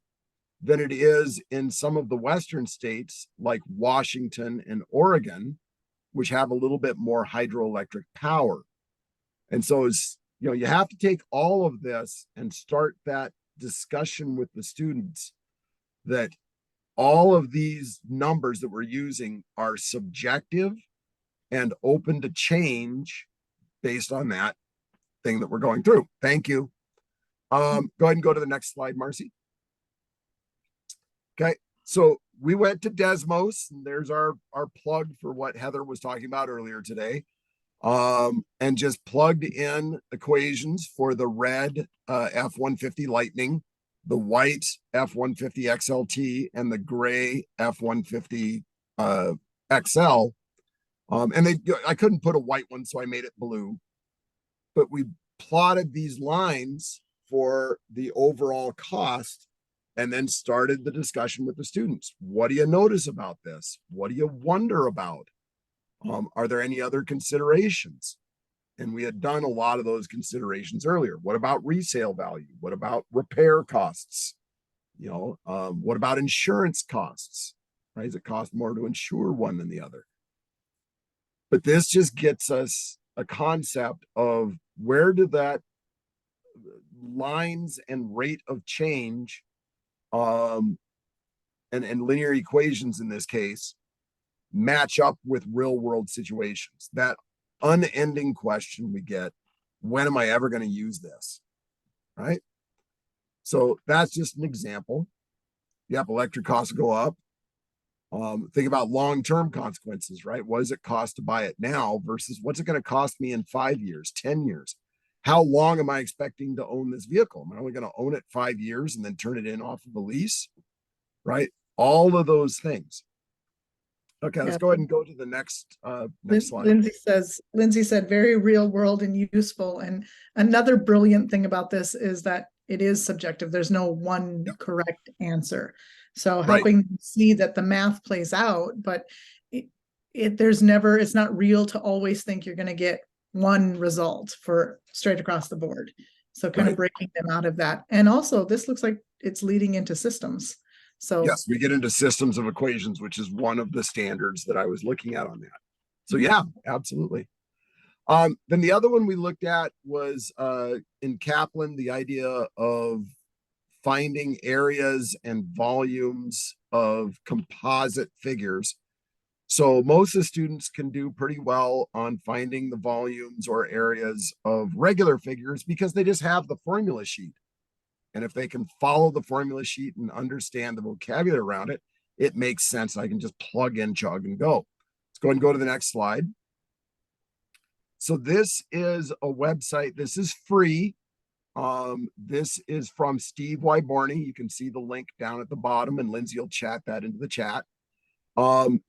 than it is in some of the Western states like Washington and Oregon, which have a little bit more hydroelectric power. And so you have to take all of this and start that discussion with the students that all of these numbers that we're using are subjective and open to change based on that thing that we're going through. Thank you. Go ahead and go to the next slide, Marcie. Okay, so we went to Desmos, and there's our plug for what Heather was talking about earlier today. And just plugged in equations for the red F-150 Lightning, the white F-150 XLT, and the gray F-150 XL. And I couldn't put a white one, so I made it blue. But we plotted these lines for the overall cost and then started the discussion with the students. What do you notice about this? What do you wonder about? Are there any other considerations? And we had done a lot of those considerations earlier. What about resale value? What about repair costs? What about insurance costs? Right? Does it cost more to insure one than the other? But this just gets us a concept of where did that lines and rate of change and linear equations in this case match up with real world situations. That unending question we get, when am I ever going to use this? Right? So that's just an example. Yep, electric costs go up. Think about long-term consequences, right? What does it cost to buy it now versus what's it going to cost me in 5 years, 10 years? How long am I expecting to own this vehicle? Am I only going to own it 5 years and then turn it in off of a lease? Right? All of those things. Okay, let's go ahead and go to the next slide. Lindsay said very real world and useful. And another brilliant thing about this is that it is subjective. There's no one correct answer. So helping them see that the math plays out, but it's not real to always think you're going to get one result for straight across the board. So kind of breaking them out of that. And also this looks like it's leading into systems. So yes, we get into systems of equations, which is one of the standards that I was looking at on that. So yeah, absolutely. Then the other one we looked at was in Kaplan, the idea of finding areas and volumes of composite figures. So most of the students can do pretty well on finding the volumes or areas of regular figures because they just have the formula sheet. And if they can follow the formula sheet and understand the vocabulary around it, it makes sense. I can just plug in, chug, and go. Let's go ahead and go to the next slide. So this is a website. This is free. This is from Steve Wyborny. You can see the link down at the bottom, and Lindsay will chat that into the chat.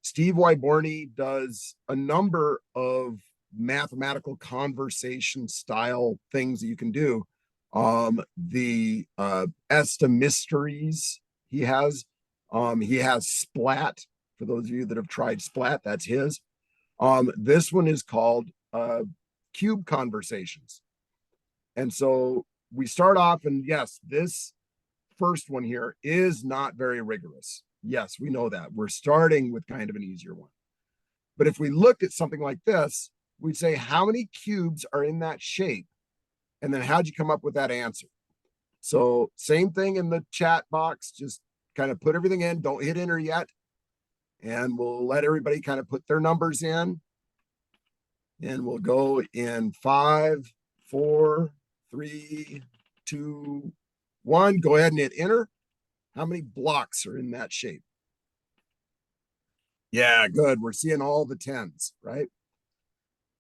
Steve Wyborny does a number of mathematical conversation style things that you can do. The Esta Mysteries he has Splat. For those of you that have tried Splat, that's his. This one is called Cube Conversations. And so we start off, and yes, this first one here is not very rigorous. Yes, we know that. We're starting with kind of an easier one. But if we looked at something like this, we'd say, how many cubes are in that shape? And then how'd you come up with that answer? So same thing in the chat box, just kind of put everything in, don't hit enter yet. And we'll let everybody kind of put their numbers in. And we'll go in 5, 4, 3, 2, 1. Go ahead and hit enter. How many blocks are in that shape? Yeah, good. We're seeing all the 10s, right?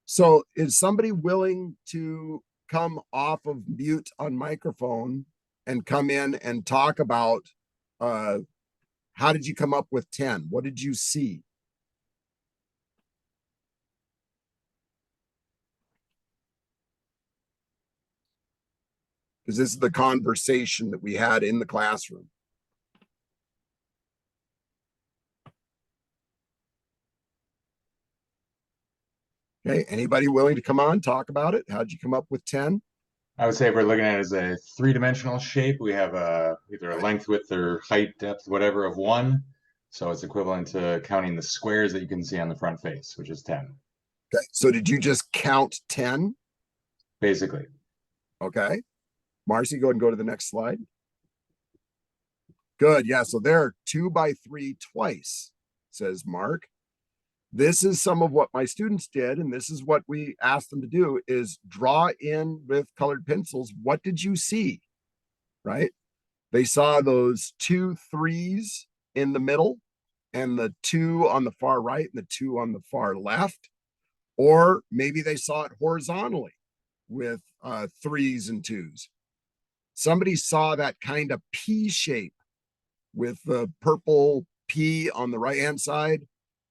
So is somebody willing to come off of mute on microphone and come in and talk about how did you come up with 10? What did you see? Because this is the conversation that we had in the classroom. Okay, anybody willing to come on, talk about it? How'd you come up with 10? I would say if we're looking at it as a three-dimensional shape, we have either a length, width, or height, depth, whatever of 1. So it's equivalent to counting the squares that you can see on the front face, which is 10. Okay, so did you just count 10? Basically. Okay. Marcie, go ahead and go to the next slide. Good, yeah, so there are 2 by 3 twice, says Mark. This is some of what my students did, and this is what we asked them to do, is draw in with colored pencils. What did you see? right? They saw those 2 3s in the middle and the 2 on the far right and the 2 on the far left. Or maybe they saw it horizontally with 3s and 2s. Somebody saw that kind of P shape with the purple P on the right hand side.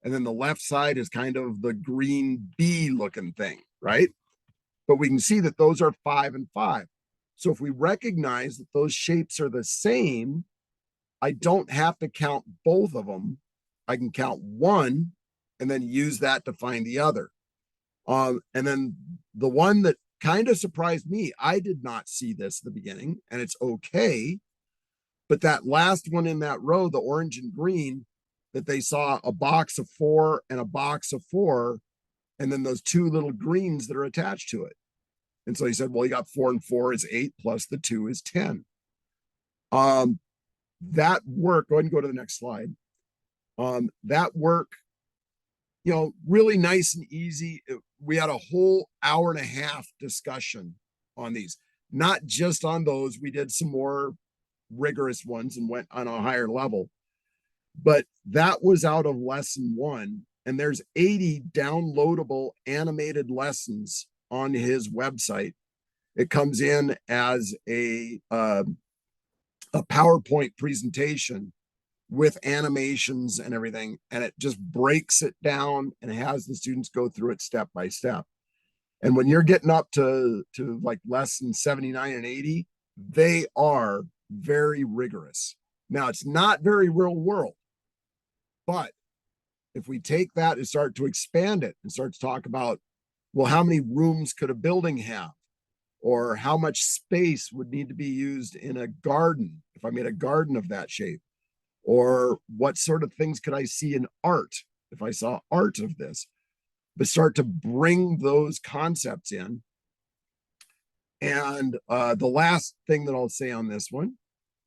And then the left side is kind of the green B looking thing, right? But we can see that those are 5 and 5. So if we recognize that those shapes are the same, I don't have to count both of them. I can count one and then use that to find the other. And then the one that kind of surprised me, I did not see this at the beginning, and it's okay. But that last one in that row, the orange and green, that they saw a box of 4 and a box of 4, and then those 2 little greens that are attached to it. And so he said, well, you got 4 and 4 is 8 plus the 2 is 10. That work, go ahead and go to the next slide. That work, really nice and easy. We had a whole hour and a half discussion on these, not just on those. We did some more rigorous ones and went on a higher level, but that was out of lesson 1. And there's 80 downloadable animated lessons on his website. It comes in as a PowerPoint presentation with animations and everything, and it just breaks it down and has the students go through it step by step. And when you're getting up to like lesson 79 and 80, they are very rigorous. Now, it's not very real world, but if we take that and start to expand it and start to talk about, well, how many rooms could a building have? Or how much space would need to be used in a garden if I made a garden of that shape? Or what sort of things could I see in art if I saw art of this? But start to bring those concepts in. And the last thing that I'll say on this one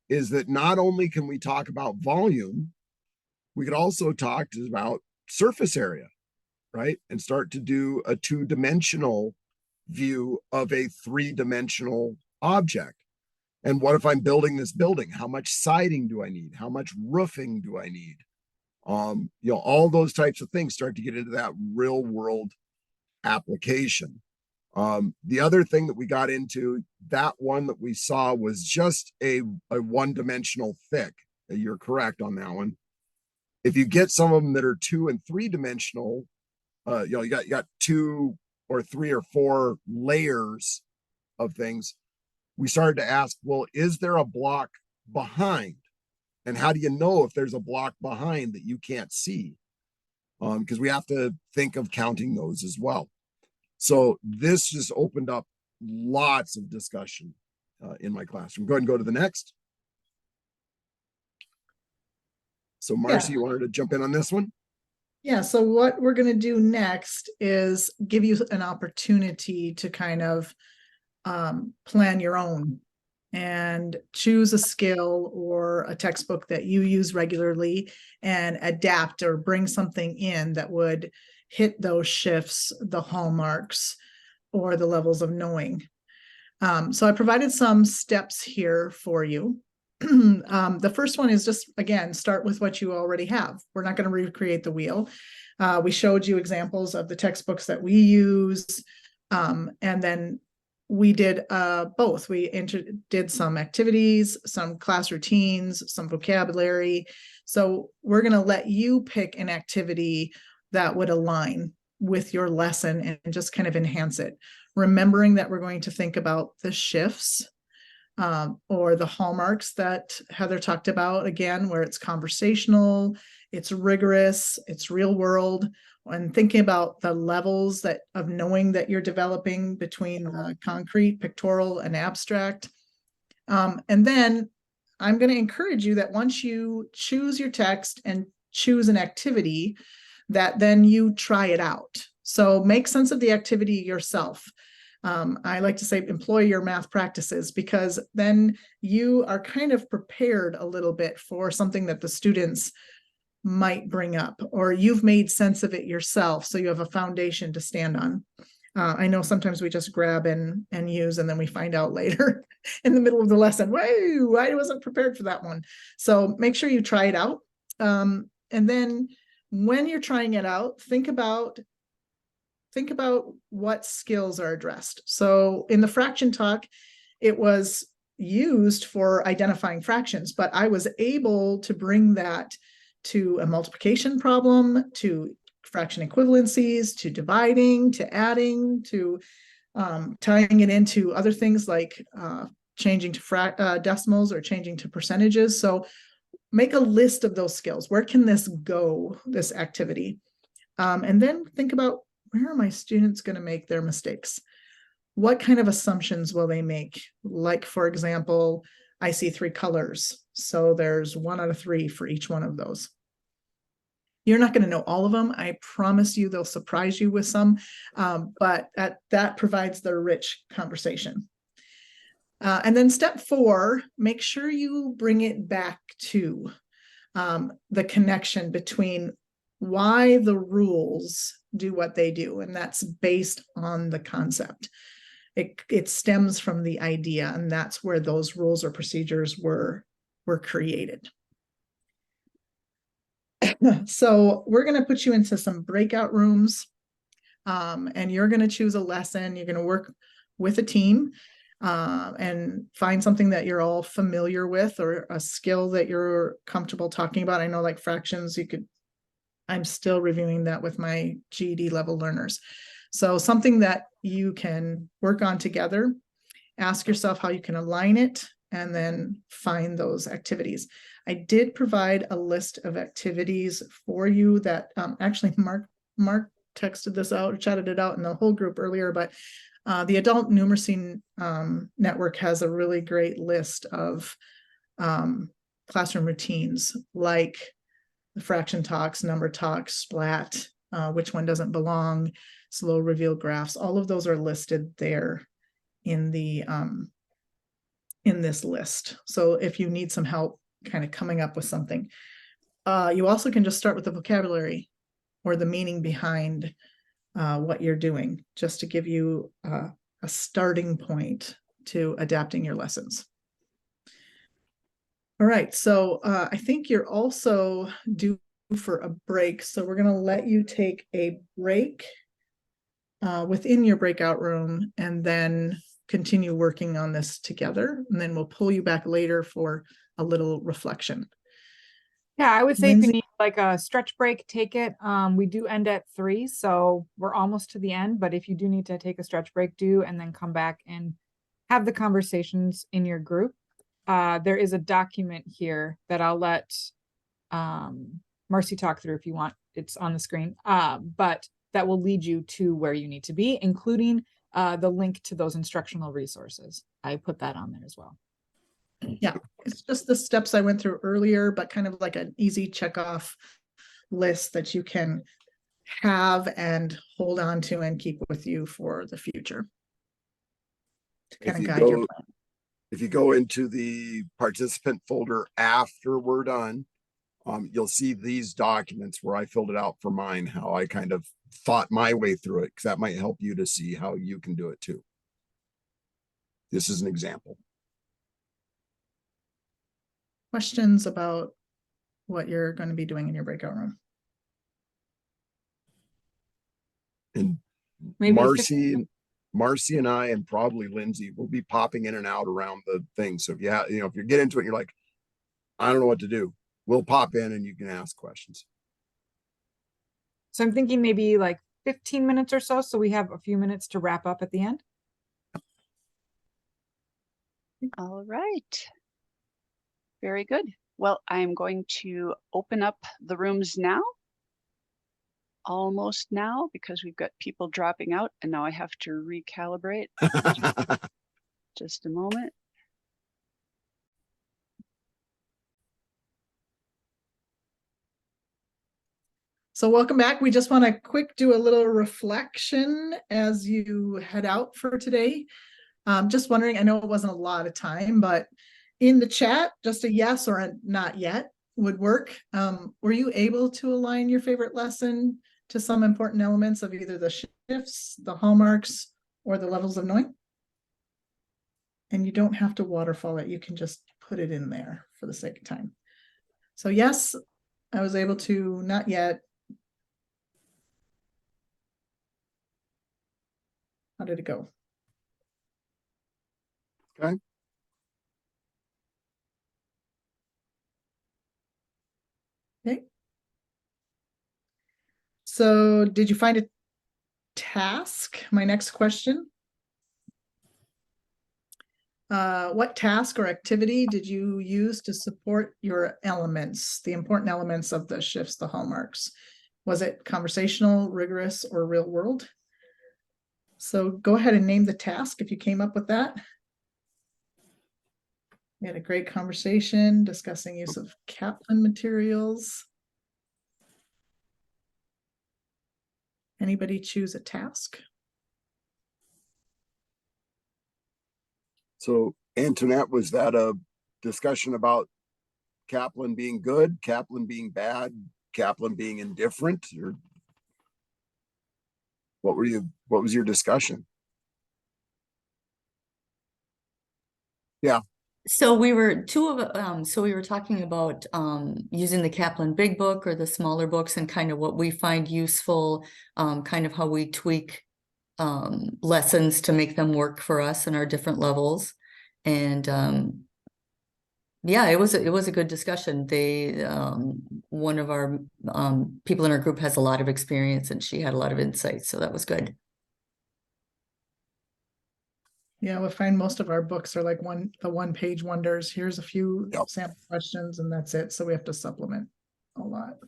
is that not only can we talk about volume, we could also talk about surface area, right? And start to do a 2-dimensional view of a 3-dimensional object. And what if I'm building this building? How much siding do I need? How much roofing do I need? All those types of things start to get into that real world application. The other thing that we got into, that one that we saw was just a 1-dimensional thick. You're correct on that one. If you get some of them that are 2 and 3-dimensional, you got 2 or 3 or 4 layers of things. We started to ask, well, is there a block behind? And how do you know if there's a block behind that you can't see? Because we have to think of counting those as well. So this just opened up lots of discussion in my classroom. Go ahead and go to the next. So Marcie, you wanted to jump in on this one? Yeah, so what we're going to do next is give you an opportunity to kind of plan your own and choose a skill or a textbook that you use regularly and adapt or bring something in that would hit those shifts, the hallmarks, or the levels of knowing. So I provided some steps here for you. The first one is just, again, start with what you already have. We're not going to recreate the wheel. We showed you examples of the textbooks that we use. And then we did both. We did some activities, some class routines, some vocabulary. So we're going to let you pick an activity that would align with your lesson and just kind of enhance it. Remembering that we're going to think about the shifts or the hallmarks that Heather talked about, again, where it's conversational, it's rigorous, it's real world, and thinking about the levels of knowing that you're developing between concrete, pictorial, and abstract. And then I'm going to encourage you that once you choose your text and choose an activity, that then you try it out. So make sense of the activity yourself. I like to say employ your math practices, because then you are kind of prepared a little bit for something that the students might bring up, or you've made sense of it yourself, so you have a foundation to stand on. I know sometimes we just grab and use, and then we find out later in the middle of the lesson, whoa, I wasn't prepared for that one. So make sure you try it out. And then when you're trying it out, think about what skills are addressed. So in the fraction talk, it was used for identifying fractions, but I was able to bring that to a multiplication problem, to fraction equivalencies, to dividing, to adding, to tying it into other things like changing to decimals or changing to percentages. So make a list of those skills. Where can this go, this activity? And then think about, where are my students going to make their mistakes? What kind of assumptions will they make? Like, for example, I see 3 colors. So there's 1 out of 3 for each one of those. You're not going to know all of them. I promise you they'll surprise you with some, but that provides the rich conversation. And then step 4, make sure you bring it back to the connection between why the rules do what they do. And that's based on the concept. It stems from the idea, and that's where those rules or procedures were created. So we're going to put you into some breakout rooms, and you're going to choose a lesson. You're going to work with a team and find something that you're all familiar with, or a skill that you're comfortable talking about. I know, like fractions, I'm still reviewing that with my GED level learners. So something that you can work on together, ask yourself how you can align it, and then find those activities. I did provide a list of activities for you that actually Mark texted this out, or chatted it out in the whole group earlier, but the Adult Numeracy Network has a really great list of classroom routines, like the fraction talks, number talks, splat, which one doesn't belong, slow reveal graphs. All of those are listed there in the in this list. So if you need some help kind of coming up with something, you also can just start with the vocabulary or the meaning behind what you're doing, just to give you a starting point to adapting your lessons. All right, so I think you're also due for a break. So we're going to let you take a break within your breakout room, and then continue working on this together. And then we'll pull you back later for a little reflection. Yeah, I would say if you Lindsay? need like a stretch break, take it. We do end at 3, so we're almost to the end. But if you do need to take a stretch break, do, and then come back and have the conversations in your group. There is a document here that I'll let Marcie talk through if you want. It's on the screen, but that will lead you to where you need to be, including the link to those instructional resources. I put that on there as well. Yeah, it's just the steps I went through earlier, but kind of like an easy check off list that you can have and hold on to and keep with you for the future to kind of guide your plan. If you go into the participant folder after we're done, you'll see these documents where I filled it out for mine, how I kind of thought my way through it, because that might help you to see how you can do it too. This is an example. Questions about what you're going to be doing in your breakout room? And Maybe Marcie and I, and probably Lindsay, will be popping in and out around the thing. So if you have, if you get into it, you're like, I don't know what to do, we'll pop in and you can ask questions. So I'm thinking maybe like 15 minutes or so. So we have a few minutes to wrap up at the end. All right. Very good. Well, I'm going to open up the rooms now. Almost now, because we've got people dropping out, and now I have to recalibrate. Just a moment. So welcome back. We just want to do a little reflection as you head out for today. Just wondering, I know it wasn't a lot of time, but in the chat, just a yes or a not yet would work. Were you able to align your favorite lesson to some important elements of either the shifts, the hallmarks, or the levels of knowing? And you don't have to waterfall it. You can just put it in there for the sake of time. So yes, I was able to, not yet. How did it go? Okay. Okay. So did you find a task? My next question. What task or activity did you use to support your elements, the important elements of the shifts, the hallmarks? Was it conversational, rigorous, or real world? So go ahead and name the task if you came up with that. We had a great conversation discussing use of Kaplan materials. Anybody choose a task? So Antoinette, was that a discussion about Kaplan being good, Kaplan being bad, Kaplan being indifferent, or what was your discussion? Yeah. So we were so we were talking about using the Kaplan Big Book or the smaller books and kind of what we find useful, kind of how we tweak lessons to make them work for us in our different levels. And yeah, it was a good discussion. They one of our people in our group has a lot of experience and she had a lot of insights, so that was good. Yeah, we'll find most of our books are like the one-page wonders. Here's a few Yep. sample questions and that's it. So we have to supplement a lot.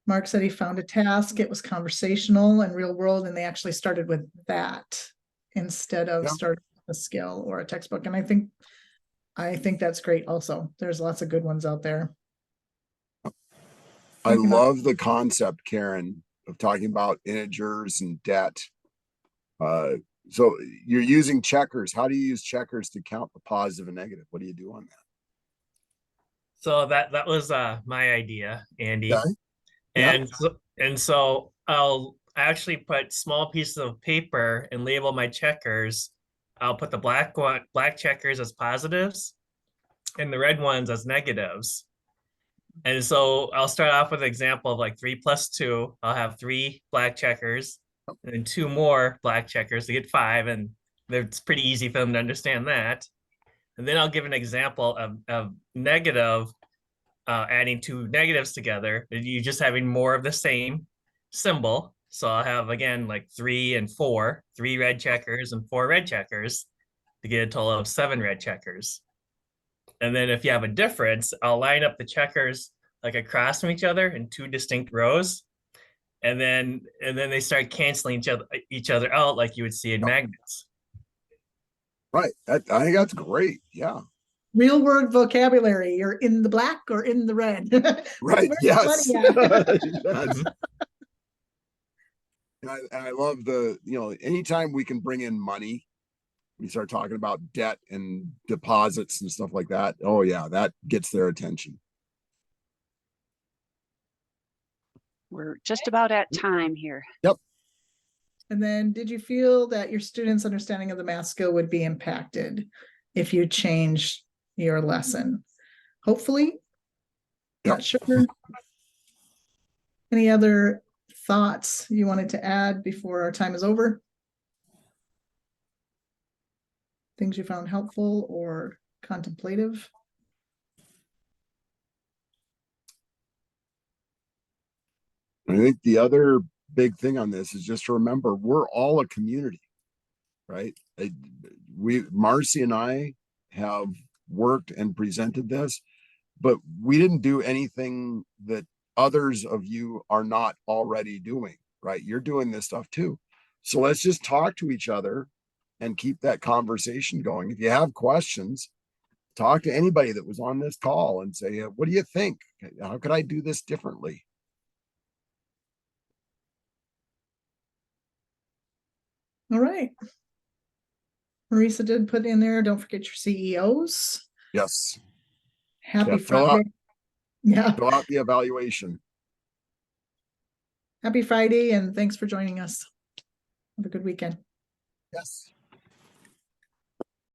Mark said he found a task. It was conversational and real world, and they actually started with that instead of starting with a skill or a textbook. And I think that's great also. There's lots of good ones out there. I love the concept, Karen, of talking about integers and debt. So you're using checkers. How do you use checkers to count the positive and negative? What do you do on that? So that was my idea, Andy. Okay. Yeah. And so I'll actually put small pieces of paper and label my checkers. I'll put the black checkers as positives and the red ones as negatives. And so I'll start off with an example of like 3 plus 2. I'll have 3 black checkers and then 2 more black checkers to get 5. And it's pretty easy for them to understand that. And then I'll give an example of negative, adding 2 negatives together. You just having more of the same symbol. So I'll have, again, like 3 and 4, 3 red checkers and 4 red checkers to get a total of 7 red checkers. And then if you have a difference, I'll line up the checkers like across from each other in 2 distinct rows. And then they start canceling each other out like you would see in magnets. Right. I think that's great. Yeah. Real word vocabulary. You're in the black or in the red. Right. Yes. Mhm. And I love anytime we can bring in money, we start talking about debt and deposits and stuff like that. Oh yeah, that gets their attention. We're just about at time here. Yep. And then did you feel that your students' understanding of the math skill would be impacted if you change your lesson? Hopefully. Yep. Not sure. Any other thoughts you wanted to add before our time is over? Things you found helpful or contemplative? I think the other big thing on this is just to remember we're all a community, right? Marcie and I have worked and presented this, but we didn't do anything that others of you are not already doing, right? You're doing this stuff too. So let's just talk to each other and keep that conversation going. If you have questions, talk to anybody that was on this call and say, what do you think? How could I do this differently? All right. Marisa did put in there, don't forget your CEOs. Yes. Happy Fill out Friday. Yeah. the evaluation. Happy Friday, and thanks for joining us. Have a good weekend. Yes.